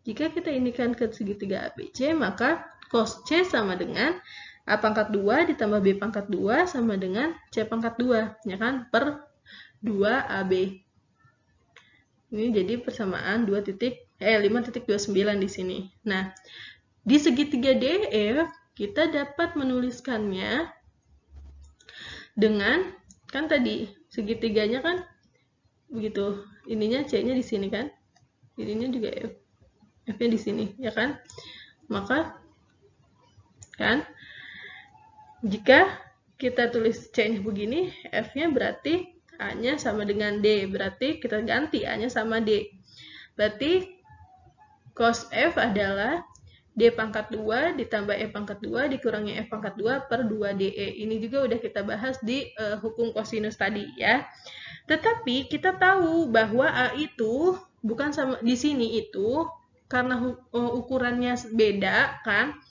jika kita inikan ke segitiga ABC, maka cos C sama dengan A pangkat 2 ditambah B pangkat 2 sama dengan C pangkat 2, ya kan? Per 2AB. Ini jadi persamaan 5.29 di sini. Nah, di segitiga DF, kita dapat menuliskannya dengan, kan tadi segitiganya kan begitu, ininya C-nya di sini kan, ininya juga F-nya di sini, ya kan? Maka, kan, jika kita tulis C-nya begini, F-nya berarti A-nya sama dengan D, berarti kita ganti A-nya sama D. Berarti cos F adalah D pangkat 2 ditambah E pangkat 2 dikurangi F pangkat 2 per 2DE. Ini juga udah kita bahas di hukum kosinus tadi ya. Tetapi kita tahu bahwa A itu bukan sama di sini itu karena ukurannya beda kan,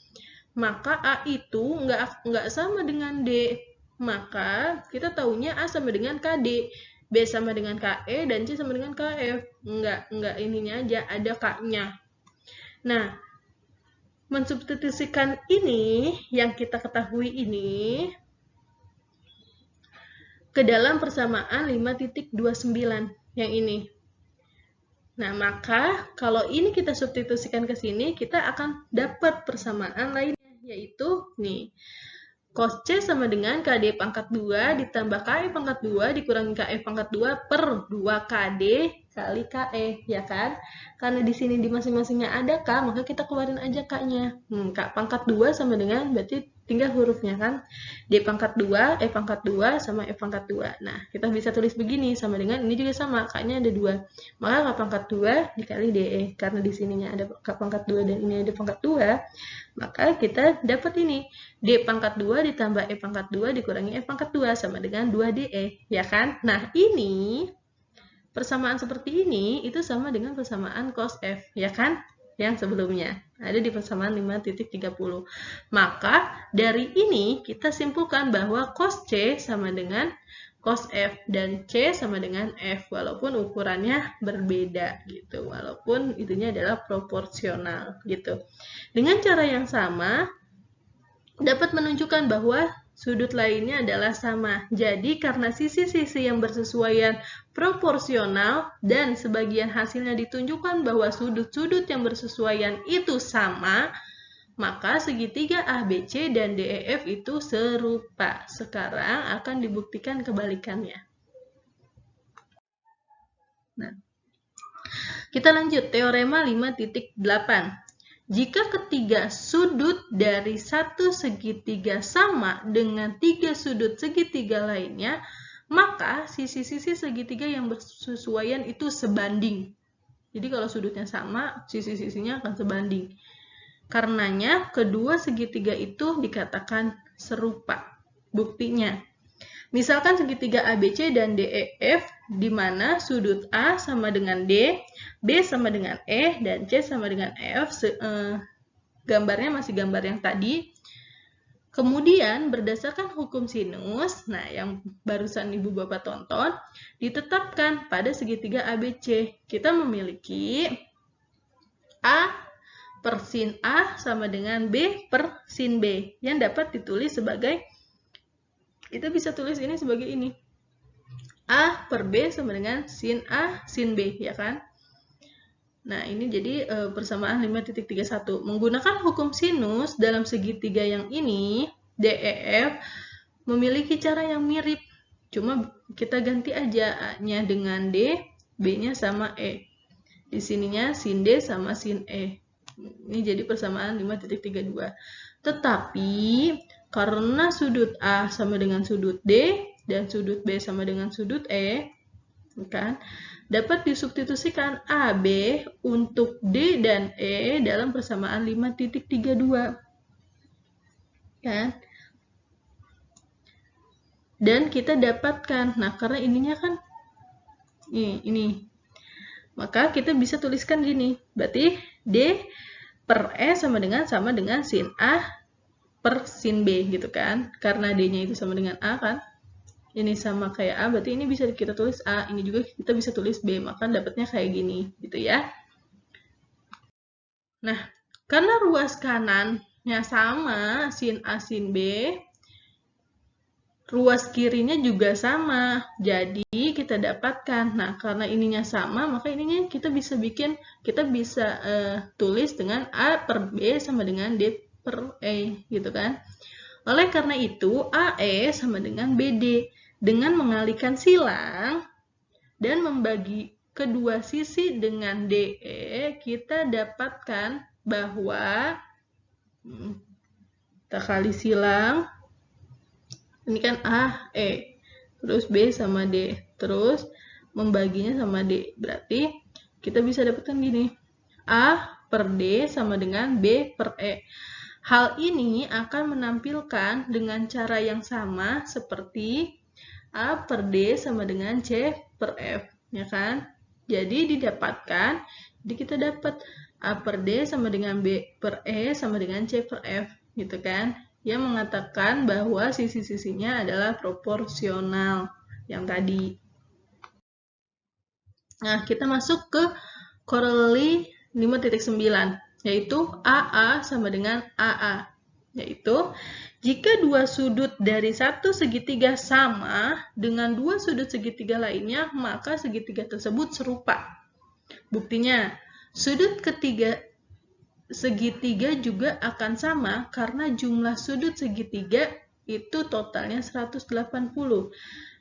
maka A itu nggak sama dengan D. Maka kita tahunya A sama dengan KD, B sama dengan KE, dan C sama dengan KF. Nggak ininya aja, ada K-nya. Nah, mensubstitusikan ini, yang kita ketahui ini, ke dalam persamaan 5.29 yang ini. Nah, maka kalau ini kita substitusikan ke sini, kita akan dapat persamaan lainnya, yaitu nih, cos C sama dengan KD pangkat 2 ditambah KE pangkat 2 dikurangi KE pangkat 2 per 2KD kali KE, ya kan? Karena di sini di masing-masingnya ada K, maka kita keluarin aja K-nya. K pangkat 2 sama dengan, berarti tinggal hurufnya kan? D pangkat 2, E pangkat 2, sama F pangkat 2. Nah, kita bisa tulis begini, sama dengan, ini juga sama, K-nya ada 2. Maka K pangkat 2 dikali DE. Karena di sininya ada K pangkat 2 dan ini ada pangkat 2, maka kita dapat ini. D pangkat 2 ditambah E pangkat 2 dikurangi F pangkat 2 sama dengan 2DE, ya kan? Nah, ini persamaan seperti ini itu sama dengan persamaan cos F, ya kan? Yang sebelumnya ada di persamaan 5.30. Maka dari ini kita simpulkan bahwa cos C sama dengan cos F dan C sama dengan F walaupun ukurannya berbeda gitu, walaupun itunya adalah proporsional gitu. Dengan cara yang sama dapat menunjukkan bahwa sudut lainnya adalah sama. Jadi karena sisi-sisi yang bersesuaian proporsional dan sebagian hasilnya ditunjukkan bahwa sudut-sudut yang bersesuaian itu sama, maka segitiga ABC dan DEF itu serupa. Sekarang akan dibuktikan kebalikannya. Nah, kita lanjut teorema 5.8. Jika ketiga sudut dari satu segitiga sama dengan tiga sudut segitiga lainnya, maka sisi-sisi segitiga yang bersesuaian itu sebanding. Jadi kalau sudutnya sama, sisi-sisinya akan sebanding. Karenanya, kedua segitiga itu dikatakan serupa. Buktinya, misalkan segitiga ABC dan DEF, di mana sudut A sama dengan D, B sama dengan E, dan C sama dengan F, gambarnya masih gambar yang tadi. Kemudian, berdasarkan hukum sinus, nah yang barusan Ibu Bapak tonton, ditetapkan pada segitiga ABC. Kita memiliki A per sin A sama dengan B per sin B, yang dapat ditulis sebagai, kita bisa tulis ini sebagai ini. A per B sama dengan sin A sin B, ya kan? Nah, ini jadi persamaan 5.31. Menggunakan hukum sinus dalam segitiga yang ini, DEF, memiliki cara yang mirip. Cuma kita ganti aja A-nya dengan D, B-nya sama E. Di sininya sin D sama sin E. Ini jadi persamaan 5.32. Tetapi, karena sudut A sama dengan sudut D, dan sudut B sama dengan sudut E, kan, dapat disubstitusikan AB untuk D dan E dalam persamaan 5.32. Kan? dan kita dapatkan. Nah, karena ininya kan ini. Maka kita bisa tuliskan gini. Berarti D per E sama dengan sin A per sin B gitu kan. Karena D-nya itu sama dengan A kan. Ini sama kayak A, berarti ini bisa kita tulis A. Ini juga kita bisa tulis B. Maka dapatnya kayak gini gitu ya. Nah, karena ruas kanannya sama, sin A, sin B, ruas kirinya juga sama. Jadi, kita dapatkan. Nah, karena ininya sama, maka ininya kita bisa tulis dengan A per B sama dengan D per E, gitu kan. Oleh karena itu, AE sama dengan BD. Dengan mengalihkan silang dan membagi kedua sisi dengan DE, kita dapatkan bahwa kita kali silang, ini kan A, E, terus B sama D, terus membaginya sama D. Berarti kita bisa dapatkan gini, A per D sama dengan B per E. Hal ini akan menampilkan dengan cara yang sama seperti A per D sama dengan C per F, ya kan? Jadi didapatkan, jadi kita dapat A per D sama dengan B per E sama dengan C per F, gitu kan? Yang mengatakan bahwa sisi-sisinya adalah proporsional yang tadi. Nah, kita masuk ke corollary 5.9, yaitu AA sama dengan AA, yaitu jika dua sudut dari satu segitiga sama dengan dua sudut segitiga lainnya, maka segitiga tersebut serupa. Buktinya, sudut ketiga segitiga juga akan sama karena jumlah sudut segitiga itu totalnya 180.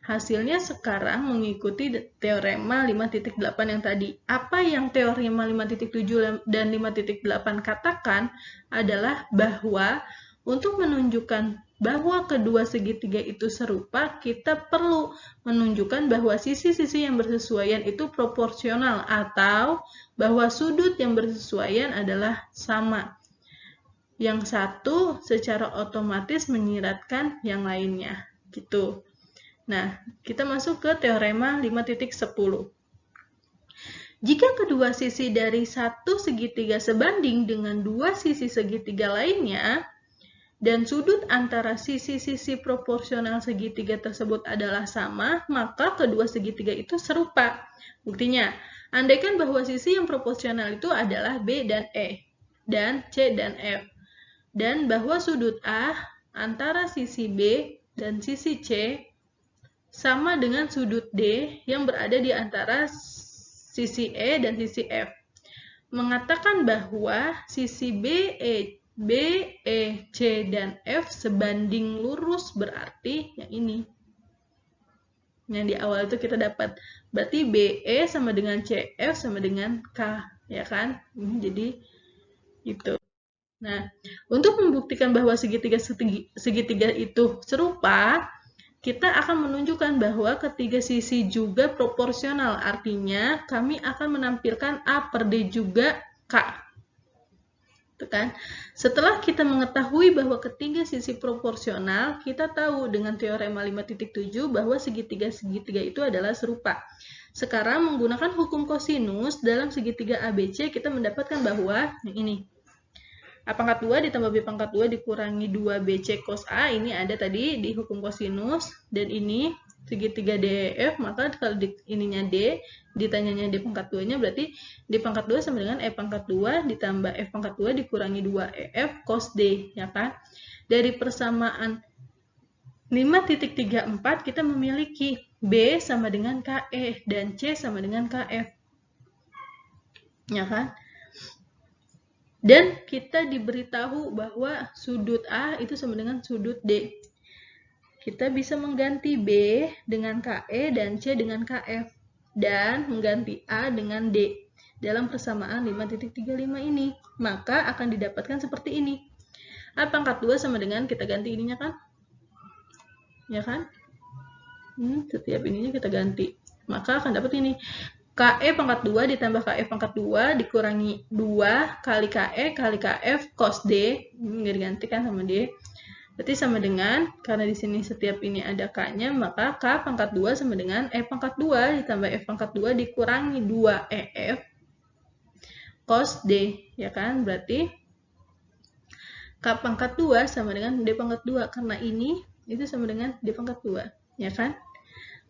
Hasilnya sekarang mengikuti teorema 5.8 yang tadi. Apa yang teorema 5.7 dan 5.8 katakan adalah bahwa untuk menunjukkan bahwa kedua segitiga itu serupa, kita perlu menunjukkan bahwa sisi-sisi yang bersesuaian itu proporsional atau bahwa sudut yang bersesuaian adalah sama. Yang satu secara otomatis menyiratkan yang lainnya, gitu. Nah, kita masuk ke teorema 5.10. Jika kedua sisi dari satu segitiga sebanding dengan dua sisi segitiga lainnya, dan sudut antara sisi-sisi proporsional segitiga tersebut adalah sama, maka kedua segitiga itu serupa. Buktinya, andaikan bahwa sisi yang proporsional itu adalah B dan E, dan C dan F, dan bahwa sudut A antara sisi B dan sisi C sama dengan sudut D yang berada di antara sisi E dan sisi F. Mengatakan bahwa sisi B, E, C, dan F sebanding lurus berarti yang ini. Yang di awal itu kita dapat. Berarti BE sama dengan CF sama dengan K, ya kan? Jadi itu. Nah, untuk membuktikan bahwa segitiga itu serupa, kita akan menunjukkan bahwa ketiga sisi juga proporsional. Artinya, kami akan menampilkan A per D juga K. Kan? Setelah kita mengetahui bahwa ketiga sisi proporsional, kita tahu dengan teorema 5.7 bahwa segitiga-segitiga itu adalah serupa. Sekarang menggunakan hukum kosinus dalam segitiga ABC, kita mendapatkan bahwa ini A pangkat 2 ditambah B pangkat 2 dikurangi 2BC cos A, ini ada tadi di hukum kosinus, dan ini segitiga DEF, maka kalau ininya D, ditanyanya D pangkat 2-nya, berarti D pangkat 2 sama dengan E pangkat 2 ditambah F pangkat 2 dikurangi 2EF cos D, ya kan? Dari persamaan 5.34 kita memiliki B sama dengan KE dan C sama dengan KF, ya kan? Dan kita diberitahu bahwa sudut A itu sama dengan sudut D. Kita bisa mengganti B dengan KE dan C dengan KF. Dan mengganti A dengan D dalam persamaan 5.35 ini. Maka akan didapatkan seperti ini. A pangkat 2 sama dengan, kita ganti ininya kan? Ya kan? Setiap ininya kita ganti. Maka akan dapat ini. KE pangkat 2 ditambah KF pangkat 2 dikurangi 2 kali KE kali KF cos D. Nggak digantikan sama D. Berarti sama dengan, karena di sini setiap ini ada K-nya, maka K pangkat 2 sama dengan E pangkat 2 ditambah F pangkat 2 dikurangi 2 EF cos D, ya kan? Berarti K pangkat 2 sama dengan D pangkat 2, karena ini itu sama dengan D pangkat 2, ya kan?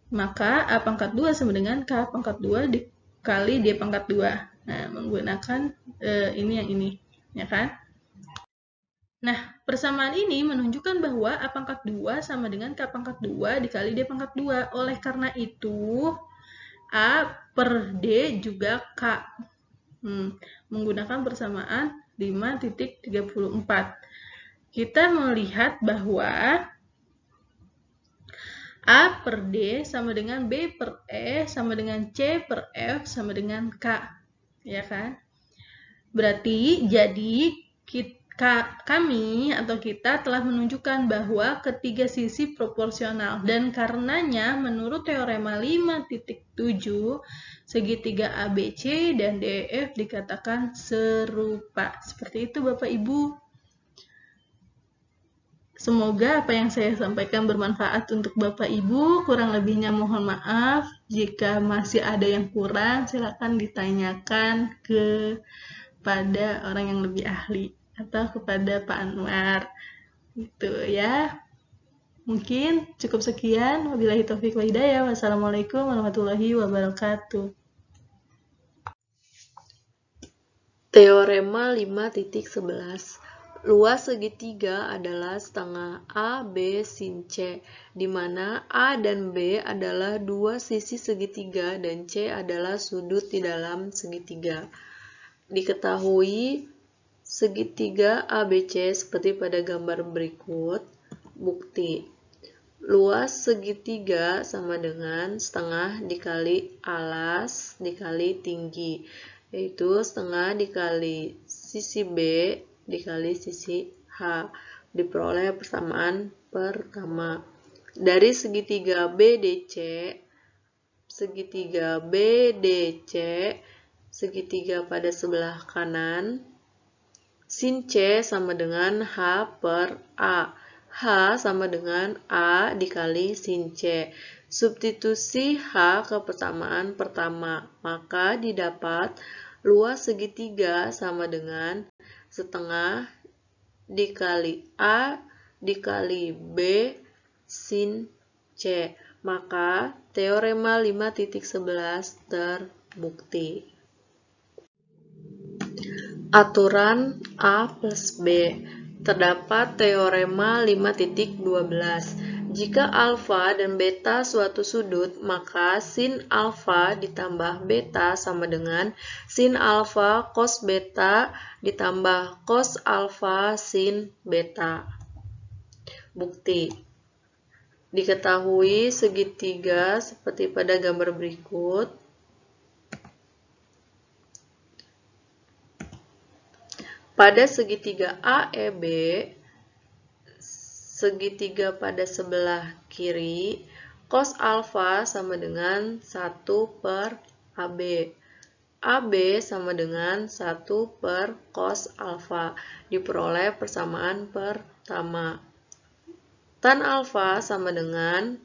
Maka A pangkat 2 sama dengan K pangkat 2 dikali D pangkat 2. Nah, menggunakan ini yang ini, ya kan? Nah, persamaan ini menunjukkan bahwa A pangkat 2 sama dengan K pangkat 2 dikali D pangkat 2. Oleh karena itu, A per D juga K. Menggunakan persamaan 5.34. Kita melihat bahwa A per D sama dengan B per E sama dengan C per F sama dengan K. Ya kan? Berarti jadi kami atau kita telah menunjukkan bahwa ketiga sisi proporsional, dan karenanya menurut teorema 5.7 segitiga ABC dan DEF dikatakan serupa. Seperti itu Bapak Ibu. Semoga apa yang saya sampaikan bermanfaat untuk Bapak Ibu. Kurang lebihnya mohon maaf. Jika masih ada yang kurang, silakan ditanyakan kepada orang yang lebih ahli atau kepada Pak Anwar. Gitu ya. Mungkin cukup sekian. Wabillahi taufiq wa hidayah. Wassalamualaikum warahmatullahi wabarakatuh. Teorema 5.11. Luas segitiga adalah setengah A, B, sin C, di mana A dan B adalah dua sisi segitiga dan C adalah sudut di dalam segitiga. Diketahui segitiga ABC seperti pada gambar berikut. Bukti. Luas segitiga sama dengan setengah dikali alas dikali tinggi, yaitu setengah dikali sisi B dikali sisi H, diperoleh persamaan pertama. Dari segitiga BDC, segitiga pada sebelah kanan, sin C sama dengan H per A. H sama dengan A dikali sin C. Substitusi H ke persamaan pertama, maka didapat luas segitiga sama dengan setengah dikali A dikali B sin C. Maka teorema 5.11 terbukti. Aturan A plus B. Terdapat teorema 5.12. Jika alfa dan beta suatu sudut, maka sin alfa ditambah beta sama dengan sin alfa cos beta ditambah cos alfa sin beta. Bukti. Diketahui segitiga seperti pada gambar berikut. Pada segitiga AEB, segitiga pada sebelah kiri, cos alfa sama dengan 1 per AB. AB sama dengan 1 per cos alfa, diperoleh persamaan pertama. Tan alfa sama dengan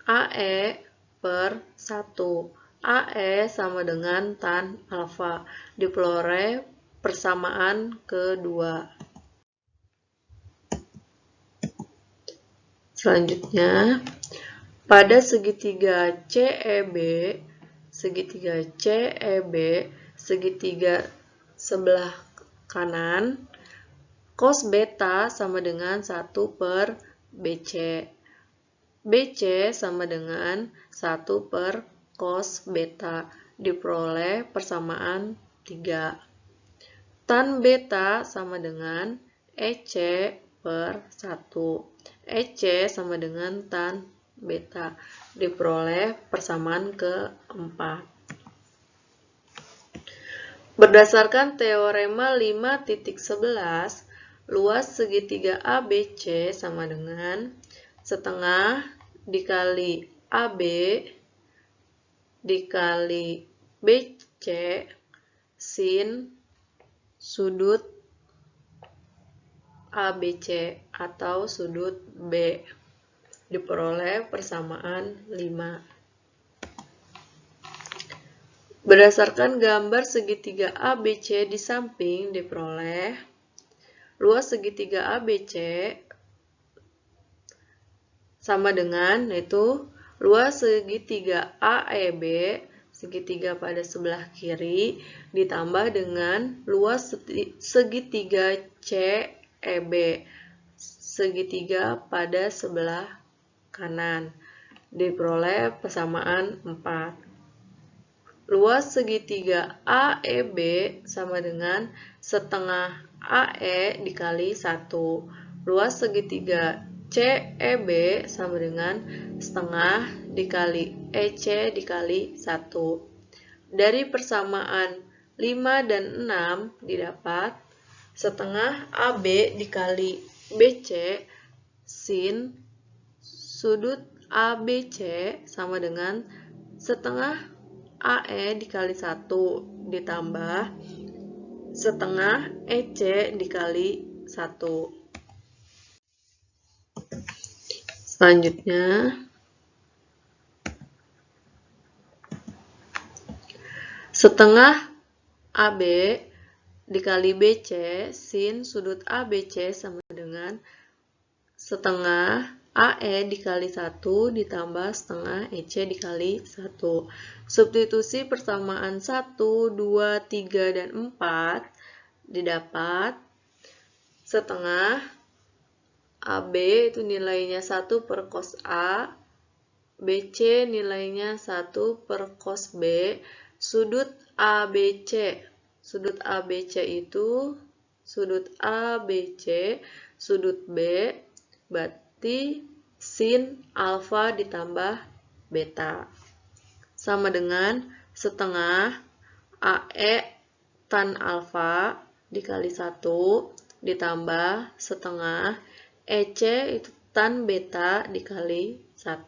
AE per 1. AE sama dengan tan alfa, diperoleh persamaan kedua. Selanjutnya, pada segitiga CEB, segitiga sebelah kanan, cos beta sama dengan 1 per BC. BC sama dengan 1 per cos beta, diperoleh persamaan 3. Tan beta sama dengan EC per 1. EC sama dengan tan beta, diperoleh persamaan keempat. Berdasarkan teorema 5.11, luas segitiga ABC sama dengan setengah dikali AB dikali BC sin sudut ABC atau sudut B. Diperoleh persamaan 5. Berdasarkan gambar segitiga ABC di samping diperoleh luas segitiga ABC sama dengan yaitu luas segitiga AEB, segitiga pada sebelah kiri, ditambah dengan luas segitiga CEB, segitiga pada sebelah kanan. Diperoleh persamaan 4. Luas segitiga AEB sama dengan setengah AE dikali 1. Luas segitiga CEB sama dengan setengah dikali EC dikali 1. Dari persamaan 5 dan 6 didapat setengah AB dikali BC sin sudut ABC sama dengan setengah AE dikali 1 ditambah setengah EC dikali 1. Selanjutnya, setengah AB dikali BC sin sudut ABC sama dengan setengah AE dikali 1 ditambah setengah EC dikali 1. Substitusi persamaan 1, 2, 3, dan 4 didapat setengah AB itu nilainya 1 per cos A, BC nilainya 1 per cos B, sudut ABC. Sudut ABC itu sudut ABC, sudut B, berarti sin alfa ditambah beta. Sama dengan setengah AE tan alfa dikali 1 ditambah setengah EC itu tan beta dikali 1.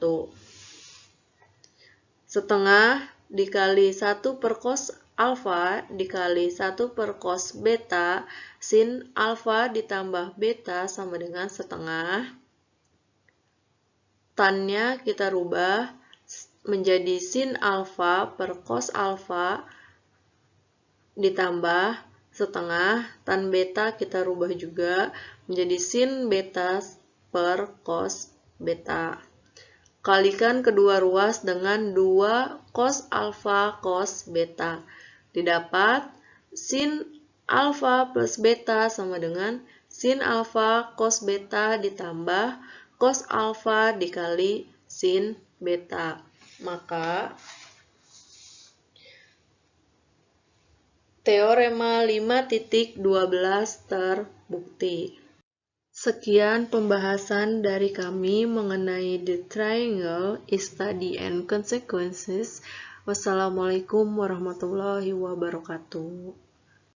Setengah dikali 1 per cos alfa dikali 1 per cos beta sin alfa ditambah beta sama dengan setengah. Tannya kita rubah menjadi sin alfa per cos alfa ditambah setengah, tan beta kita rubah juga menjadi sin beta per cos beta. Kalikan kedua ruas dengan 2 cos alfa cos beta. Didapat sin alfa plus beta sama dengan sin alfa cos beta ditambah cos alfa dikali sin beta. Maka teorema 5.12 terbukti. Sekian pembahasan dari kami mengenai the triangle, its study and consequences. Wassalamualaikum warahmatullahi wabarakatuh.